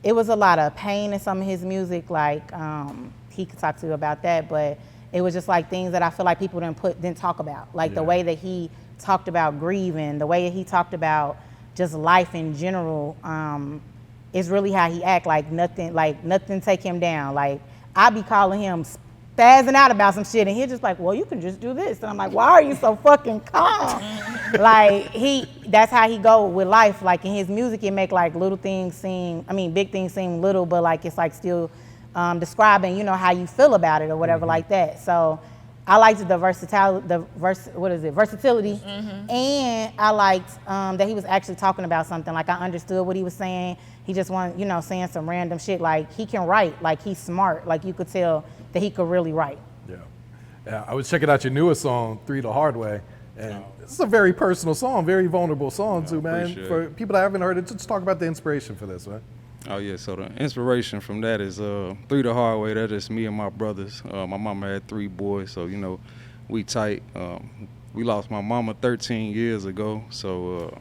it was a lot of pain in some of his music. Like, he could talk to you about that, but it was just like things that I feel like people didn't talk about. Like, the way that he talked about grieving, the way that he talked about just life in general, is really how he act. Like nothing take him down. Like, I be calling him spazzing out about some shit, and he's just like, well, you can just do this. And I'm like, why are you so fucking calm? Like, that's how he go with life. Like, in his music, it make like big things seem little, but like, it's like still describing, you know, how you feel about it or whatever like that. So I liked the versatility, and I liked that he was actually talking about something. Like, I understood what he was saying. He just wasn't, you know, saying some random shit. Like, he can write. Like, he's smart. Like, you could tell that he could really write. Yeah, I was checking out your newest song, 3 the Hard Way, and this is a very personal song, very vulnerable song too, man. For people that haven't heard it, just talk about the inspiration for this, man. Oh yeah, so the inspiration from that is 3 the Hard Way. That's just me and my brothers. My mama had 3 boys, so you know, we tight. We lost my mama 13 years ago, so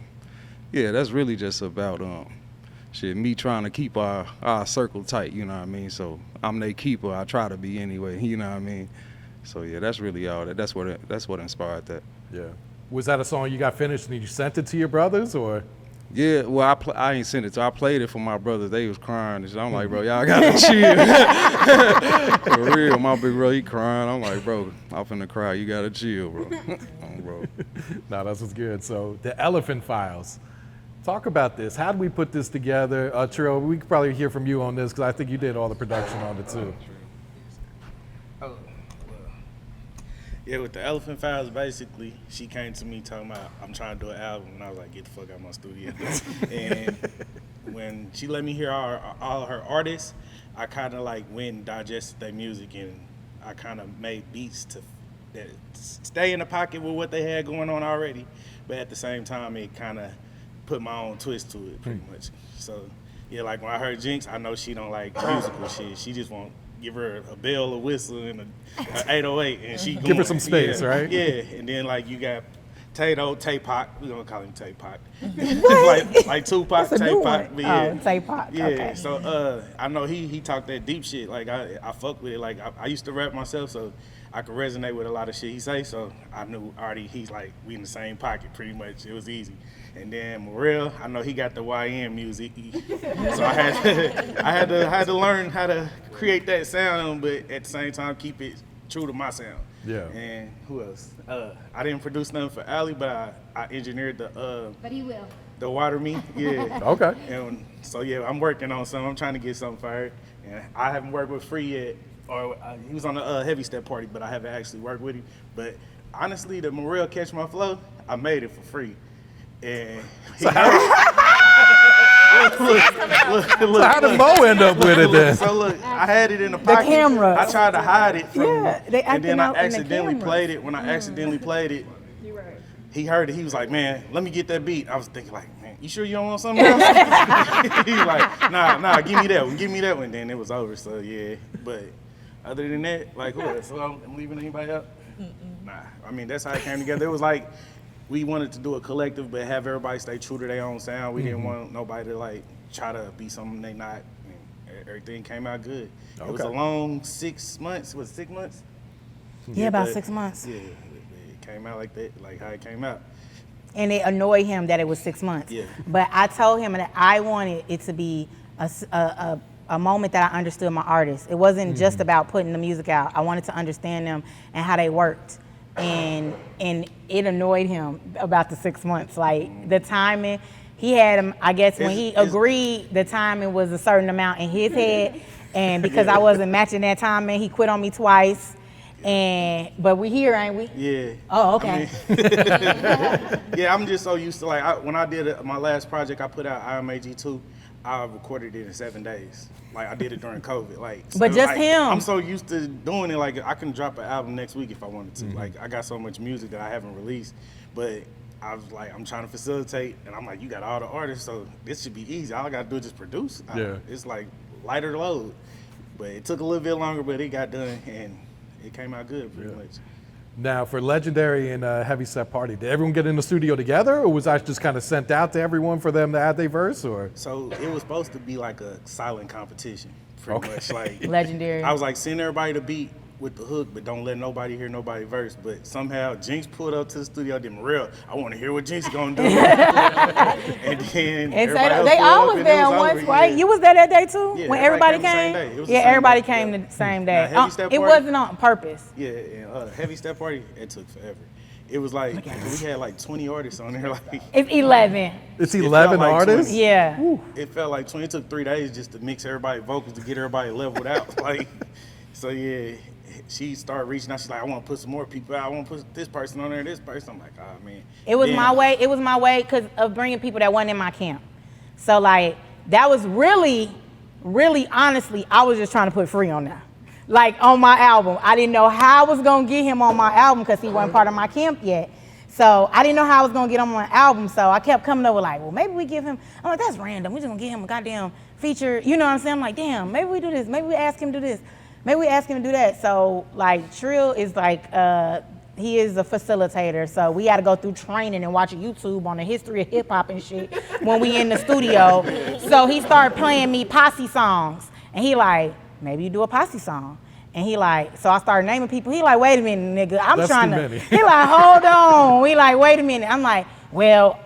yeah, that's really just about me trying to keep our circle tight. You know what I mean? So I'm their keeper. I try to be anyway. You know what I mean? So yeah, that's really all that. That's what inspired that. Yeah. Was that a song you got finished and you sent it to your brothers, or? Yeah, well, I ain't sent it to. I played it for my brothers. They was crying. And I'm like, bro, y'all gotta chill. For real, my big bro, he crying. I'm like, bro, I'm finna cry. You gotta chill, bro. Bro. Nah, that's what's good. So the Elephant Files. Talk about this. How did we put this together? Trill, we could probably hear from you on this because I think you did all the production on it too. Yeah, with the Elephant Files, basically, she came to me talking about, I'm trying to do an album, and I was like, get the fuck out of my studio. And when she let me hear all her artists, I kind of like went and digested their music, and I kind of made beats that stay in the pocket with what they had going on already, but at the same time, it kind of put my own twist to it, pretty much. So, yeah, like when I heard Jinx, I know she don't like musical shit. She just want give her a bell, a whistle, and a 808, and she give her some space, right? Yeah, and then like you got Tato, Taepac. We're gonna call him Taepac. like Tupac, Taepac. Yeah. Oh, Taepac. Yeah. Okay. So I know he talked that deep shit. Like I fuck with it. Like I used to rap myself, so I could resonate with a lot of shit he say. So I knew already he's like we in the same pocket pretty much. It was easy. And then Morel, I know he got the YN music, so I had to learn how to create that sound, but at the same time keep it true to my sound. Yeah. And who else? I didn't produce nothing for Ali, but I engineered But he will. the Water Me. Yeah. Okay. And so yeah, I'm working on something. I'm trying to get something fired, and I haven't worked with Free yet. Or he was on the Heavy Step party, but I haven't actually worked with him. But honestly, the Morel Catch My Flow, I made it for free. And so how did Mo end up with it then? So look, I had it in the pocket. The camera. I tried to hide it from and then I accidentally played it. When I accidentally played it, he heard it. He was like, man, let me get that beat. I was thinking like, man, you sure you don't want something else? He was like, nah, give me that one. Then it was over, so yeah. But other than that, like, who else? So I'm leaving anybody out? Nah, I mean, that's how it came together. It was like, we wanted to do a collective, but have everybody stay true to their own sound. We didn't want nobody to like try to be something they not. And everything came out good. Okay. It was a long 6 months. Was it 6 months? Yeah, about 6 months. Yeah, it came out like that, like how it came out. And it annoyed him that it was 6 months. Yeah. But I told him that I wanted it to be a moment that I understood my artists. It wasn't just about putting the music out. I wanted to understand them and how they worked. And it annoyed him about the 6 months. Like the timing, he had him, I guess when he agreed, the timing was a certain amount in his head. And because I wasn't matching that timing, he quit on me twice. But we here, ain't we? Yeah. Oh, okay. I mean, yeah, I'm just so used to when I did my last project, I put out IMAG2. I recorded it in 7 days. Like I did it during COVID. But just him. I'm so used to doing it. Like I can drop an album next week if I wanted to. Like I got so much music that I haven't released, but I was like, I'm trying to facilitate, and I'm like, you got all the artists, so this should be easy. All I gotta do is just produce. It's like lighter load, but it took a little bit longer, but it got done, and it came out good pretty much. Now, for Legendary and Heavy Step Party, did everyone get in the studio together, or was I just kind of sent out to everyone for them to add their verse, or? So it was supposed to be like a silent competition, pretty much. Like Legendary. I was like, send everybody the beat with the hook, but don't let nobody hear nobody verse. But somehow Jinx pulled up to the studio, did Morel, I want to hear what Jinx gonna do. And then they all was there once, right? You was there that day too? Yeah, when everybody came? Everybody came the same day. It wasn't on purpose. Yeah, and Heavy Step Party, it took forever. It was like, we had like 20 artists on there. Like It's 11. It's 11 artists? 20. Yeah. It felt like 20. It took 3 days just to mix everybody's vocals to get everybody leveled out. Like, so yeah, she started reaching out. She's like, I want to put some more people out. I want to put this person on there, this person. I'm like, oh man. It was my way. It was my way because of bringing people that wasn't in my camp. So like, that was really, honestly, I was just trying to put Free on there. Like on my album. I didn't know how I was gonna get him on my album because he wasn't part of my camp yet. So I didn't know how I was gonna get him on my album. So I kept coming up with like, well, maybe we give him, I'm like, that's random. We're just gonna give him a goddamn feature. You know what I'm saying? I'm like, damn, maybe we do this. Maybe we ask him to do this. Maybe we ask him to do that. So like Trill is like, he is a facilitator. So we had to go through training and watching YouTube on the history of hip hop and shit when we in the studio. So he started playing me posse songs. And he like, maybe you do a posse song. And he like, so I started naming people. He like, wait a minute, nigga. I'm trying to, he like, hold on. We like, wait a minute. I'm like, well,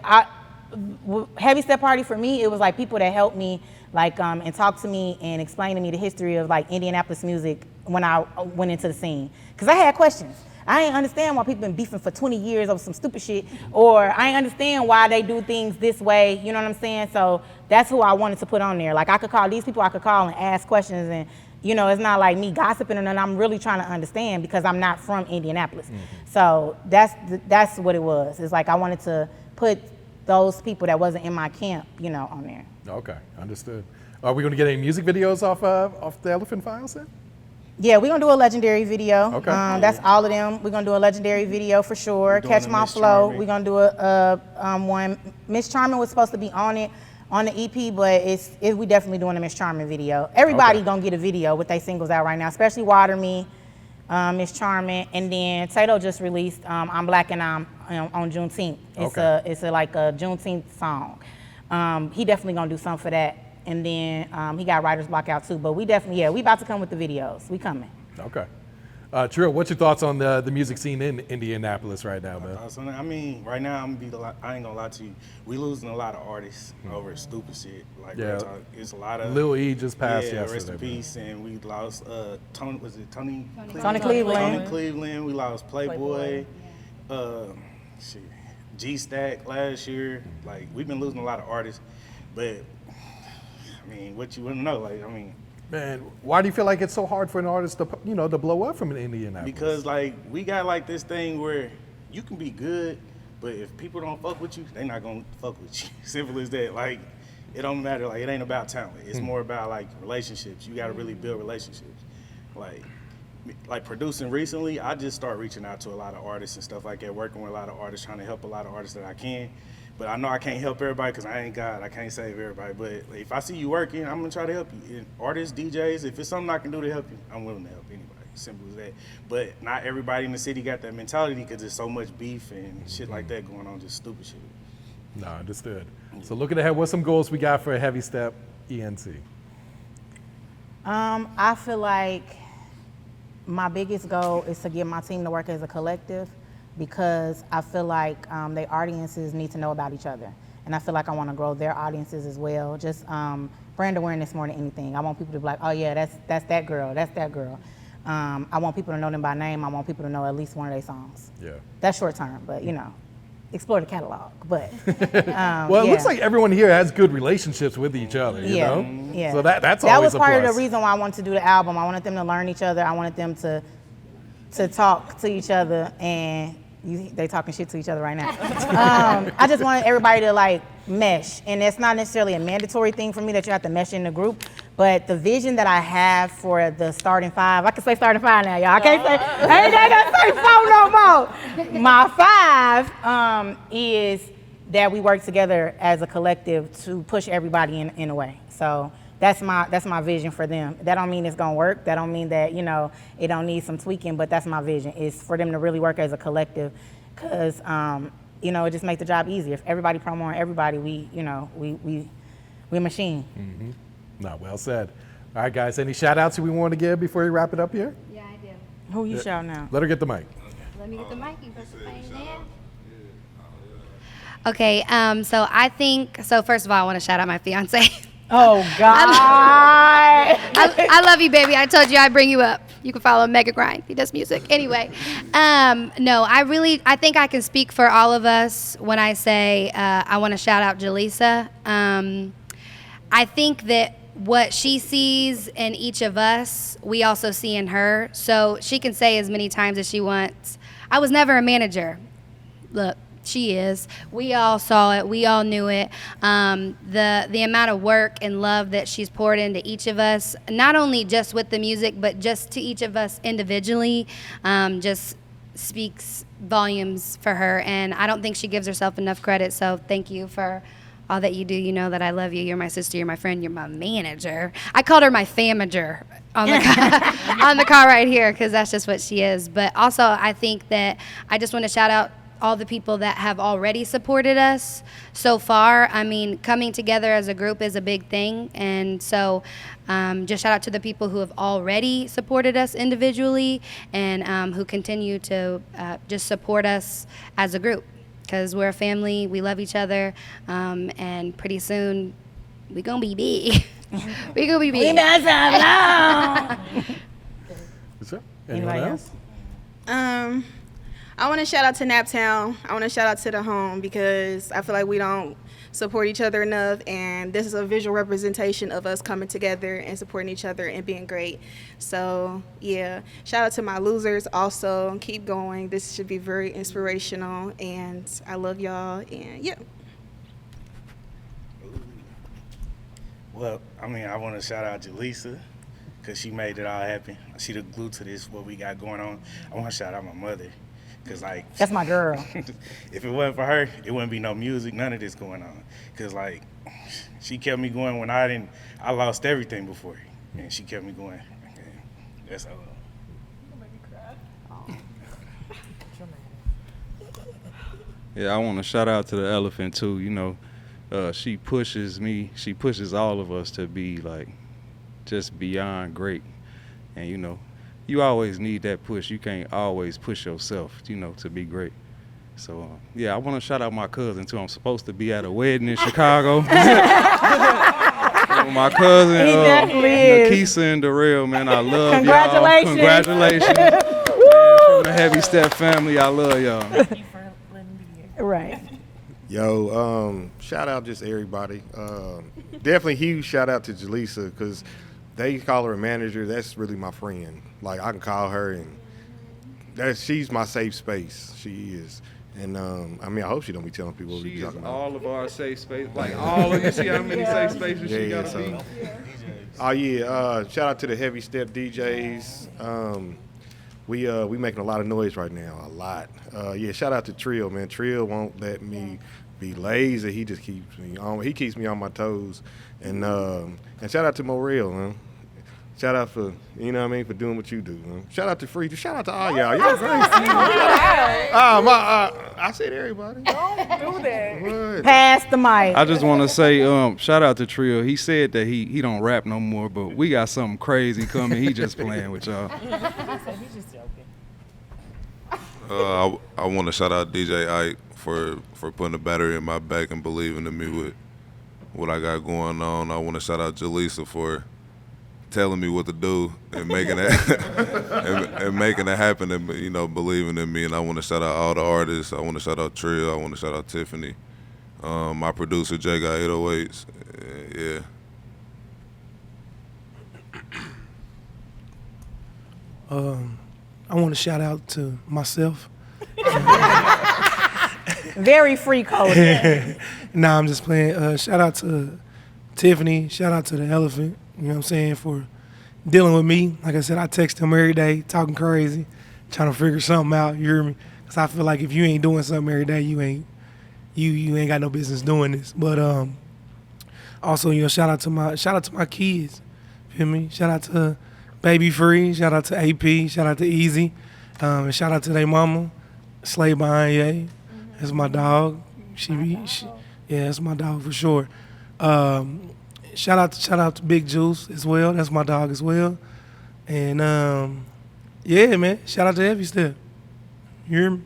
Heavy Step Party for me, it was like people that helped me like, and talk to me and explain to me the history of like Indianapolis music when I went into the scene. Cause I had questions. I ain't understand why people been beefing for 20 years over some stupid shit, or I ain't understand why they do things this way, you know what I'm saying? So that's who I wanted to put on there. Like I could call these people, I could call and ask questions, and you know, it's not like me gossiping or nothing. I'm really trying to understand because I'm not from Indianapolis. So that's what it was. It's like I wanted to put those people that wasn't in my camp, you know, on there. Okay, understood. Are we gonna get any music videos off the Elephant Files then? Yeah, we're gonna do a Legendary video. Okay. That's all of them. We're gonna do a Legendary video for sure. Catch My Flow. We're gonna do a one. Miss Charming was supposed to be on it, on the EP, but we definitely doing a Miss Charming video. Everybody gonna get a video with their singles out right now, especially Water Me, Miss Charming, and then Tato just released I'm Black and I'm on Juneteenth. It's like a Juneteenth song. He definitely gonna do something for that. And then he got writer's block out too. But we definitely, we about to come with the videos. We coming. Okay. Trill, what's your thoughts on the music scene in Indianapolis right now, man? I mean, right now, I ain't gonna lie to you. We losing a lot of artists over stupid shit. Like, it's a lot of. Lil E just passed yesterday. Rest in peace. And we lost Tony Cleveland? Tony Cleveland. Tony Cleveland. We lost Playboy. G-Stack last year. Like, we've been losing a lot of artists. But, I mean, what you want to know? Like, I mean. Man, why do you feel like it's so hard for an artist to, to blow up from Indianapolis? Because like we got like this thing where you can be good, but if people don't fuck with you, they not gonna fuck with you. Simple as that. Like it don't matter. Like it ain't about talent. It's more about like relationships. You got to really build relationships. Like producing recently, I just start reaching out to a lot of artists and stuff like that, working with a lot of artists, trying to help a lot of artists that I can. But I know I can't help everybody because I ain't God. I can't save everybody. But if I see you working, I'm going to try to help you. And artists, DJs, if it's something I can do to help you, I'm willing to help anybody. Simple as that. But not everybody in the city got that mentality because there's so much beef and shit like that going on, just stupid shit. No, understood. So looking ahead, what's some goals we got for Heavy Step Ent? I feel like my biggest goal is to get my team to work as a collective, because I feel like their audiences need to know about each other. And I feel like I want to grow their audiences as well. Just brand awareness more than anything. I want people to be like, oh yeah, that's that girl, that's that girl. I want people to know them by name. I want people to know at least one of their songs. Yeah. That's short term, but you know, explore the catalog. But well, it looks like everyone here has good relationships with each other. You know? Yeah. So that's that always was part a of plus. the reason why I wanted to do the album. I wanted them to learn each other. I wanted them to talk to each other, and they talking shit to each other right now. I just wanted everybody to like mesh, and it's not necessarily a mandatory thing for me that you have to mesh in the group, but the vision that I have for the starting five, I can say starting five now, y'all. I can't say, I ain't gonna say four no more. My five is that we work together as a collective to push everybody in a way. So that's my vision for them. That don't mean it's gonna work. That don't mean that, you know, it don't need some tweaking, but that's my vision, is for them to really work as a collective, because you know, it just makes the job easier. If everybody promoting everybody, we a machine. Mm-hmm. No, well said. All right, guys, any shout outs we want to give before we wrap it up here? Yeah, I do. Who you shouting out? Let her get the mic. Let me get the mic. You put the thing there. Okay, so first of all, I want to shout out my fiance. Oh, God. I love you, baby. I told you I'd bring you up. You can follow Mega Grind. He does music. Anyway, no, I think I can speak for all of us when I say I want to shout out Jaleesa. I think that what she sees in each of us, we also see in her. So she can say as many times as she wants, I was never a manager. Look. She is. We all saw it. We all knew it. The amount of work and love that she's poured into each of us, not only just with the music, but just to each of us individually, just speaks volumes for her. And I don't think she gives herself enough credit. So thank you for all that you do. You know that I love you. You're my sister. You're my friend. You're my manager. I called her my famager on the car, on the car right here, because that's just what she is. But also, I think that I just want to shout out all the people that have already supported us so far. I mean, coming together as a group is a big thing. And so just shout out to the people who have already supported us individually and who continue to just support us as a group, because we're a family, we love each other, and pretty soon we gonna be big. We gonna be big. We not so long. What's up? Anyone else? I want to shout out to Naptown. I want to shout out to the home, because I feel like we don't support each other enough, and this is a visual representation of us coming together and supporting each other and being great. So yeah, shout out to my losers also. Keep going. This should be very inspirational, and I love y'all, and yeah. Well, I mean, I want to shout out Jaleesa, because she made it all happen. She the glue to this, what we got going on. I want to shout out my mother. Cause like, that's my girl. If it wasn't for her, it wouldn't be no music, none of this going on. Cause like, she kept me going when I lost everything before, and she kept me going. And that's how. Yeah, I want to shout out to the elephant too. You know, she pushes me. She pushes all of us to be like, just beyond great, and you know. You always need that push. You can't always push yourself, you know, to be great. So, yeah, I want to shout out my cousin, too. I'm supposed to be at a wedding in Chicago. My cousin, Nakisa and Darrell, man, I love y'all. Congratulations. Man, from the Heavy Step family, I love y'all. Thank you for letting me be here. Right. Yo, shout out just everybody. Definitely huge shout out to Jaleesa, because they call her a manager. That's really my friend. Like, I can call her, and she's my safe space. She is. And, I mean, I hope she don't be telling people what we're talking about. All of our safe space. Like, all of you see how many safe spaces she got to be? Oh, yeah. Shout out to the Heavy Step DJs. We making a lot of noise right now, a lot. Yeah, shout out to Trill, man. Trill won't let me be lazy. He just keeps me on. He keeps me on my toes. And shout out to Morel, man. Shout out for, you know what I mean, for doing what you do, man. Shout out to Free. Shout out to all y'all. Y'all great. I said everybody. Don't do that. What? Pass the mic. I just want to say, shout out to Trill. He said that he don't rap no more, but we got something crazy coming. He just playing with y'all. He's just joking. I want to shout out DJ ITSJINX for putting a battery in my back and believing in me with what I got going on. I want to shout out Jaleesa for telling me what to do and making it and making it happen, and believing in me. And I want to shout out all the artists. I want to shout out Trill. I want to shout out Tiffany. My producer Jay got 808s. Yeah. I want to shout out to myself. Very free coded. Nah, I'm just playing. Shout out to Tiffany. Shout out to the Elephant. You know what I'm saying, for dealing with me. Like I said, I text him every day, talking crazy, trying to figure something out. You hear me? Because I feel like if you ain't doing something every day, you ain't got no business doing this. But also, shout out to my kids. Feel me? Shout out to Baby Free. Shout out to AP. Shout out to Easy. And shout out to their mama, Slave Behind Ye. That's my dog. Yeah, that's my dog for sure. Shout out to Big Juice as well. That's my dog as well. And yeah, man. Shout out to Heavy Step. You hear me?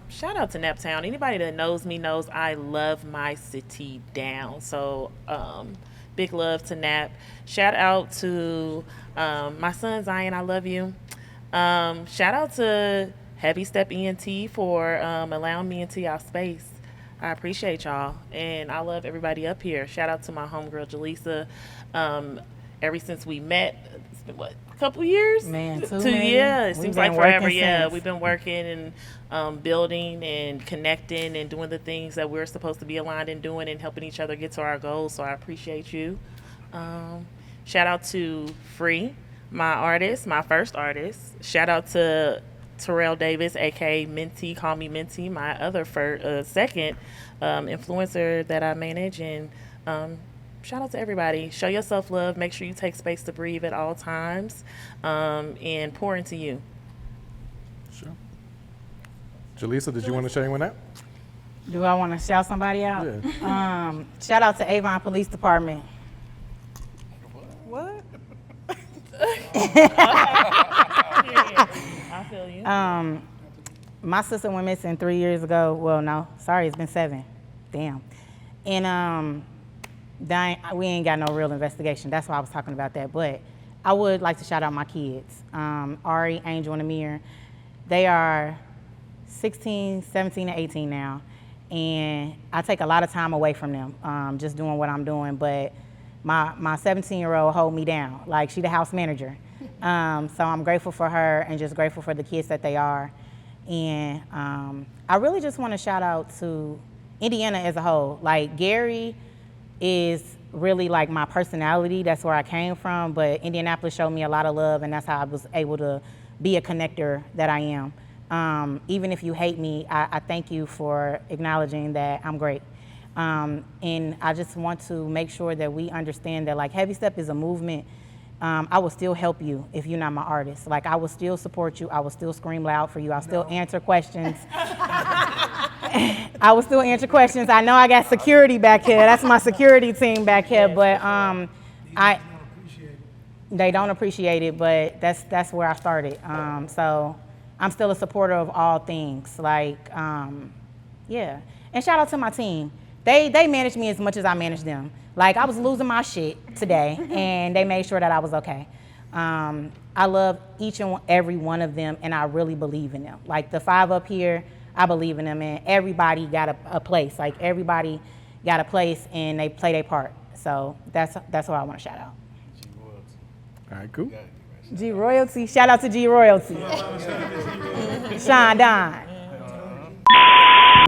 Shout out to Naptown. Anybody that knows me knows I love my city down. So big love to Nap. Shout out to my son Zion. I love you. Shout out to Heavy Step Ent for allowing me into y'all space. I appreciate y'all, and I love everybody up here. Shout out to my homegirl Jaleesa. Ever since we met, it's been a couple years? Man, two yeah, it seems like forever. Yeah, since. we've been working and building and connecting and doing the things that we're supposed to be aligned in doing and helping each other get to our goals. So I appreciate you. Shout out to Free, my artist, my first artist. Shout out to Terrell Davis, aka Minty, call me Minty, my other second influencer that I manage. And shout out to everybody. Show yourself love. Make sure you take space to breathe at all times, and pour into you. Sure. Jaleesa, did you want to say anyone out? Do I want to shout somebody out? Yeah. Shout out to Avon Police Department. What? I feel you. My sister went missing 3 years ago. Well, no, sorry, it's been 7. Damn. And we ain't got no real investigation. That's why I was talking about that. But I would like to shout out my kids, Ari, Angel, and Amir. They are 16, 17, and 18 now. And I take a lot of time away from them, just doing what I'm doing. But my 17-year-old hold me down. Like, she the house manager. So I'm grateful for her and just grateful for the kids that they are. And I really just want to shout out to Indiana as a whole. Like, Gary is really like my personality. That's where I came from. But Indianapolis showed me a lot of love, and that's how I was able to be a connector that I am. Even if you hate me, I thank you for acknowledging that I'm great. And I just want to make sure that we understand that, like, Heavy Step is a movement. I will still help you if you're not my artist. Like, I will still support you. I will still scream loud for you. I'll still answer questions. I will still answer questions. I know I got security back here. That's my security team back here. But they don't appreciate it. But that's where I started. So I'm still a supporter of all things. Like, yeah. And shout out to my team. They manage me as much as I manage them. Like, I was losing my shit today, and they made sure that I was okay. I love each and every one of them, and I really believe in them. Like, the 5 up here, I believe in them, and everybody got a place. Like, everybody got a place, and they play their part. So that's what I want to shout out. All right, cool. G Royalty. Shout out to G Royalty. Sean Don.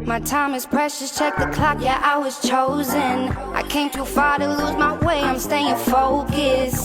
My time is precious, check the clock, yeah, I was chosen. I came too far to lose my way, I'm staying focused.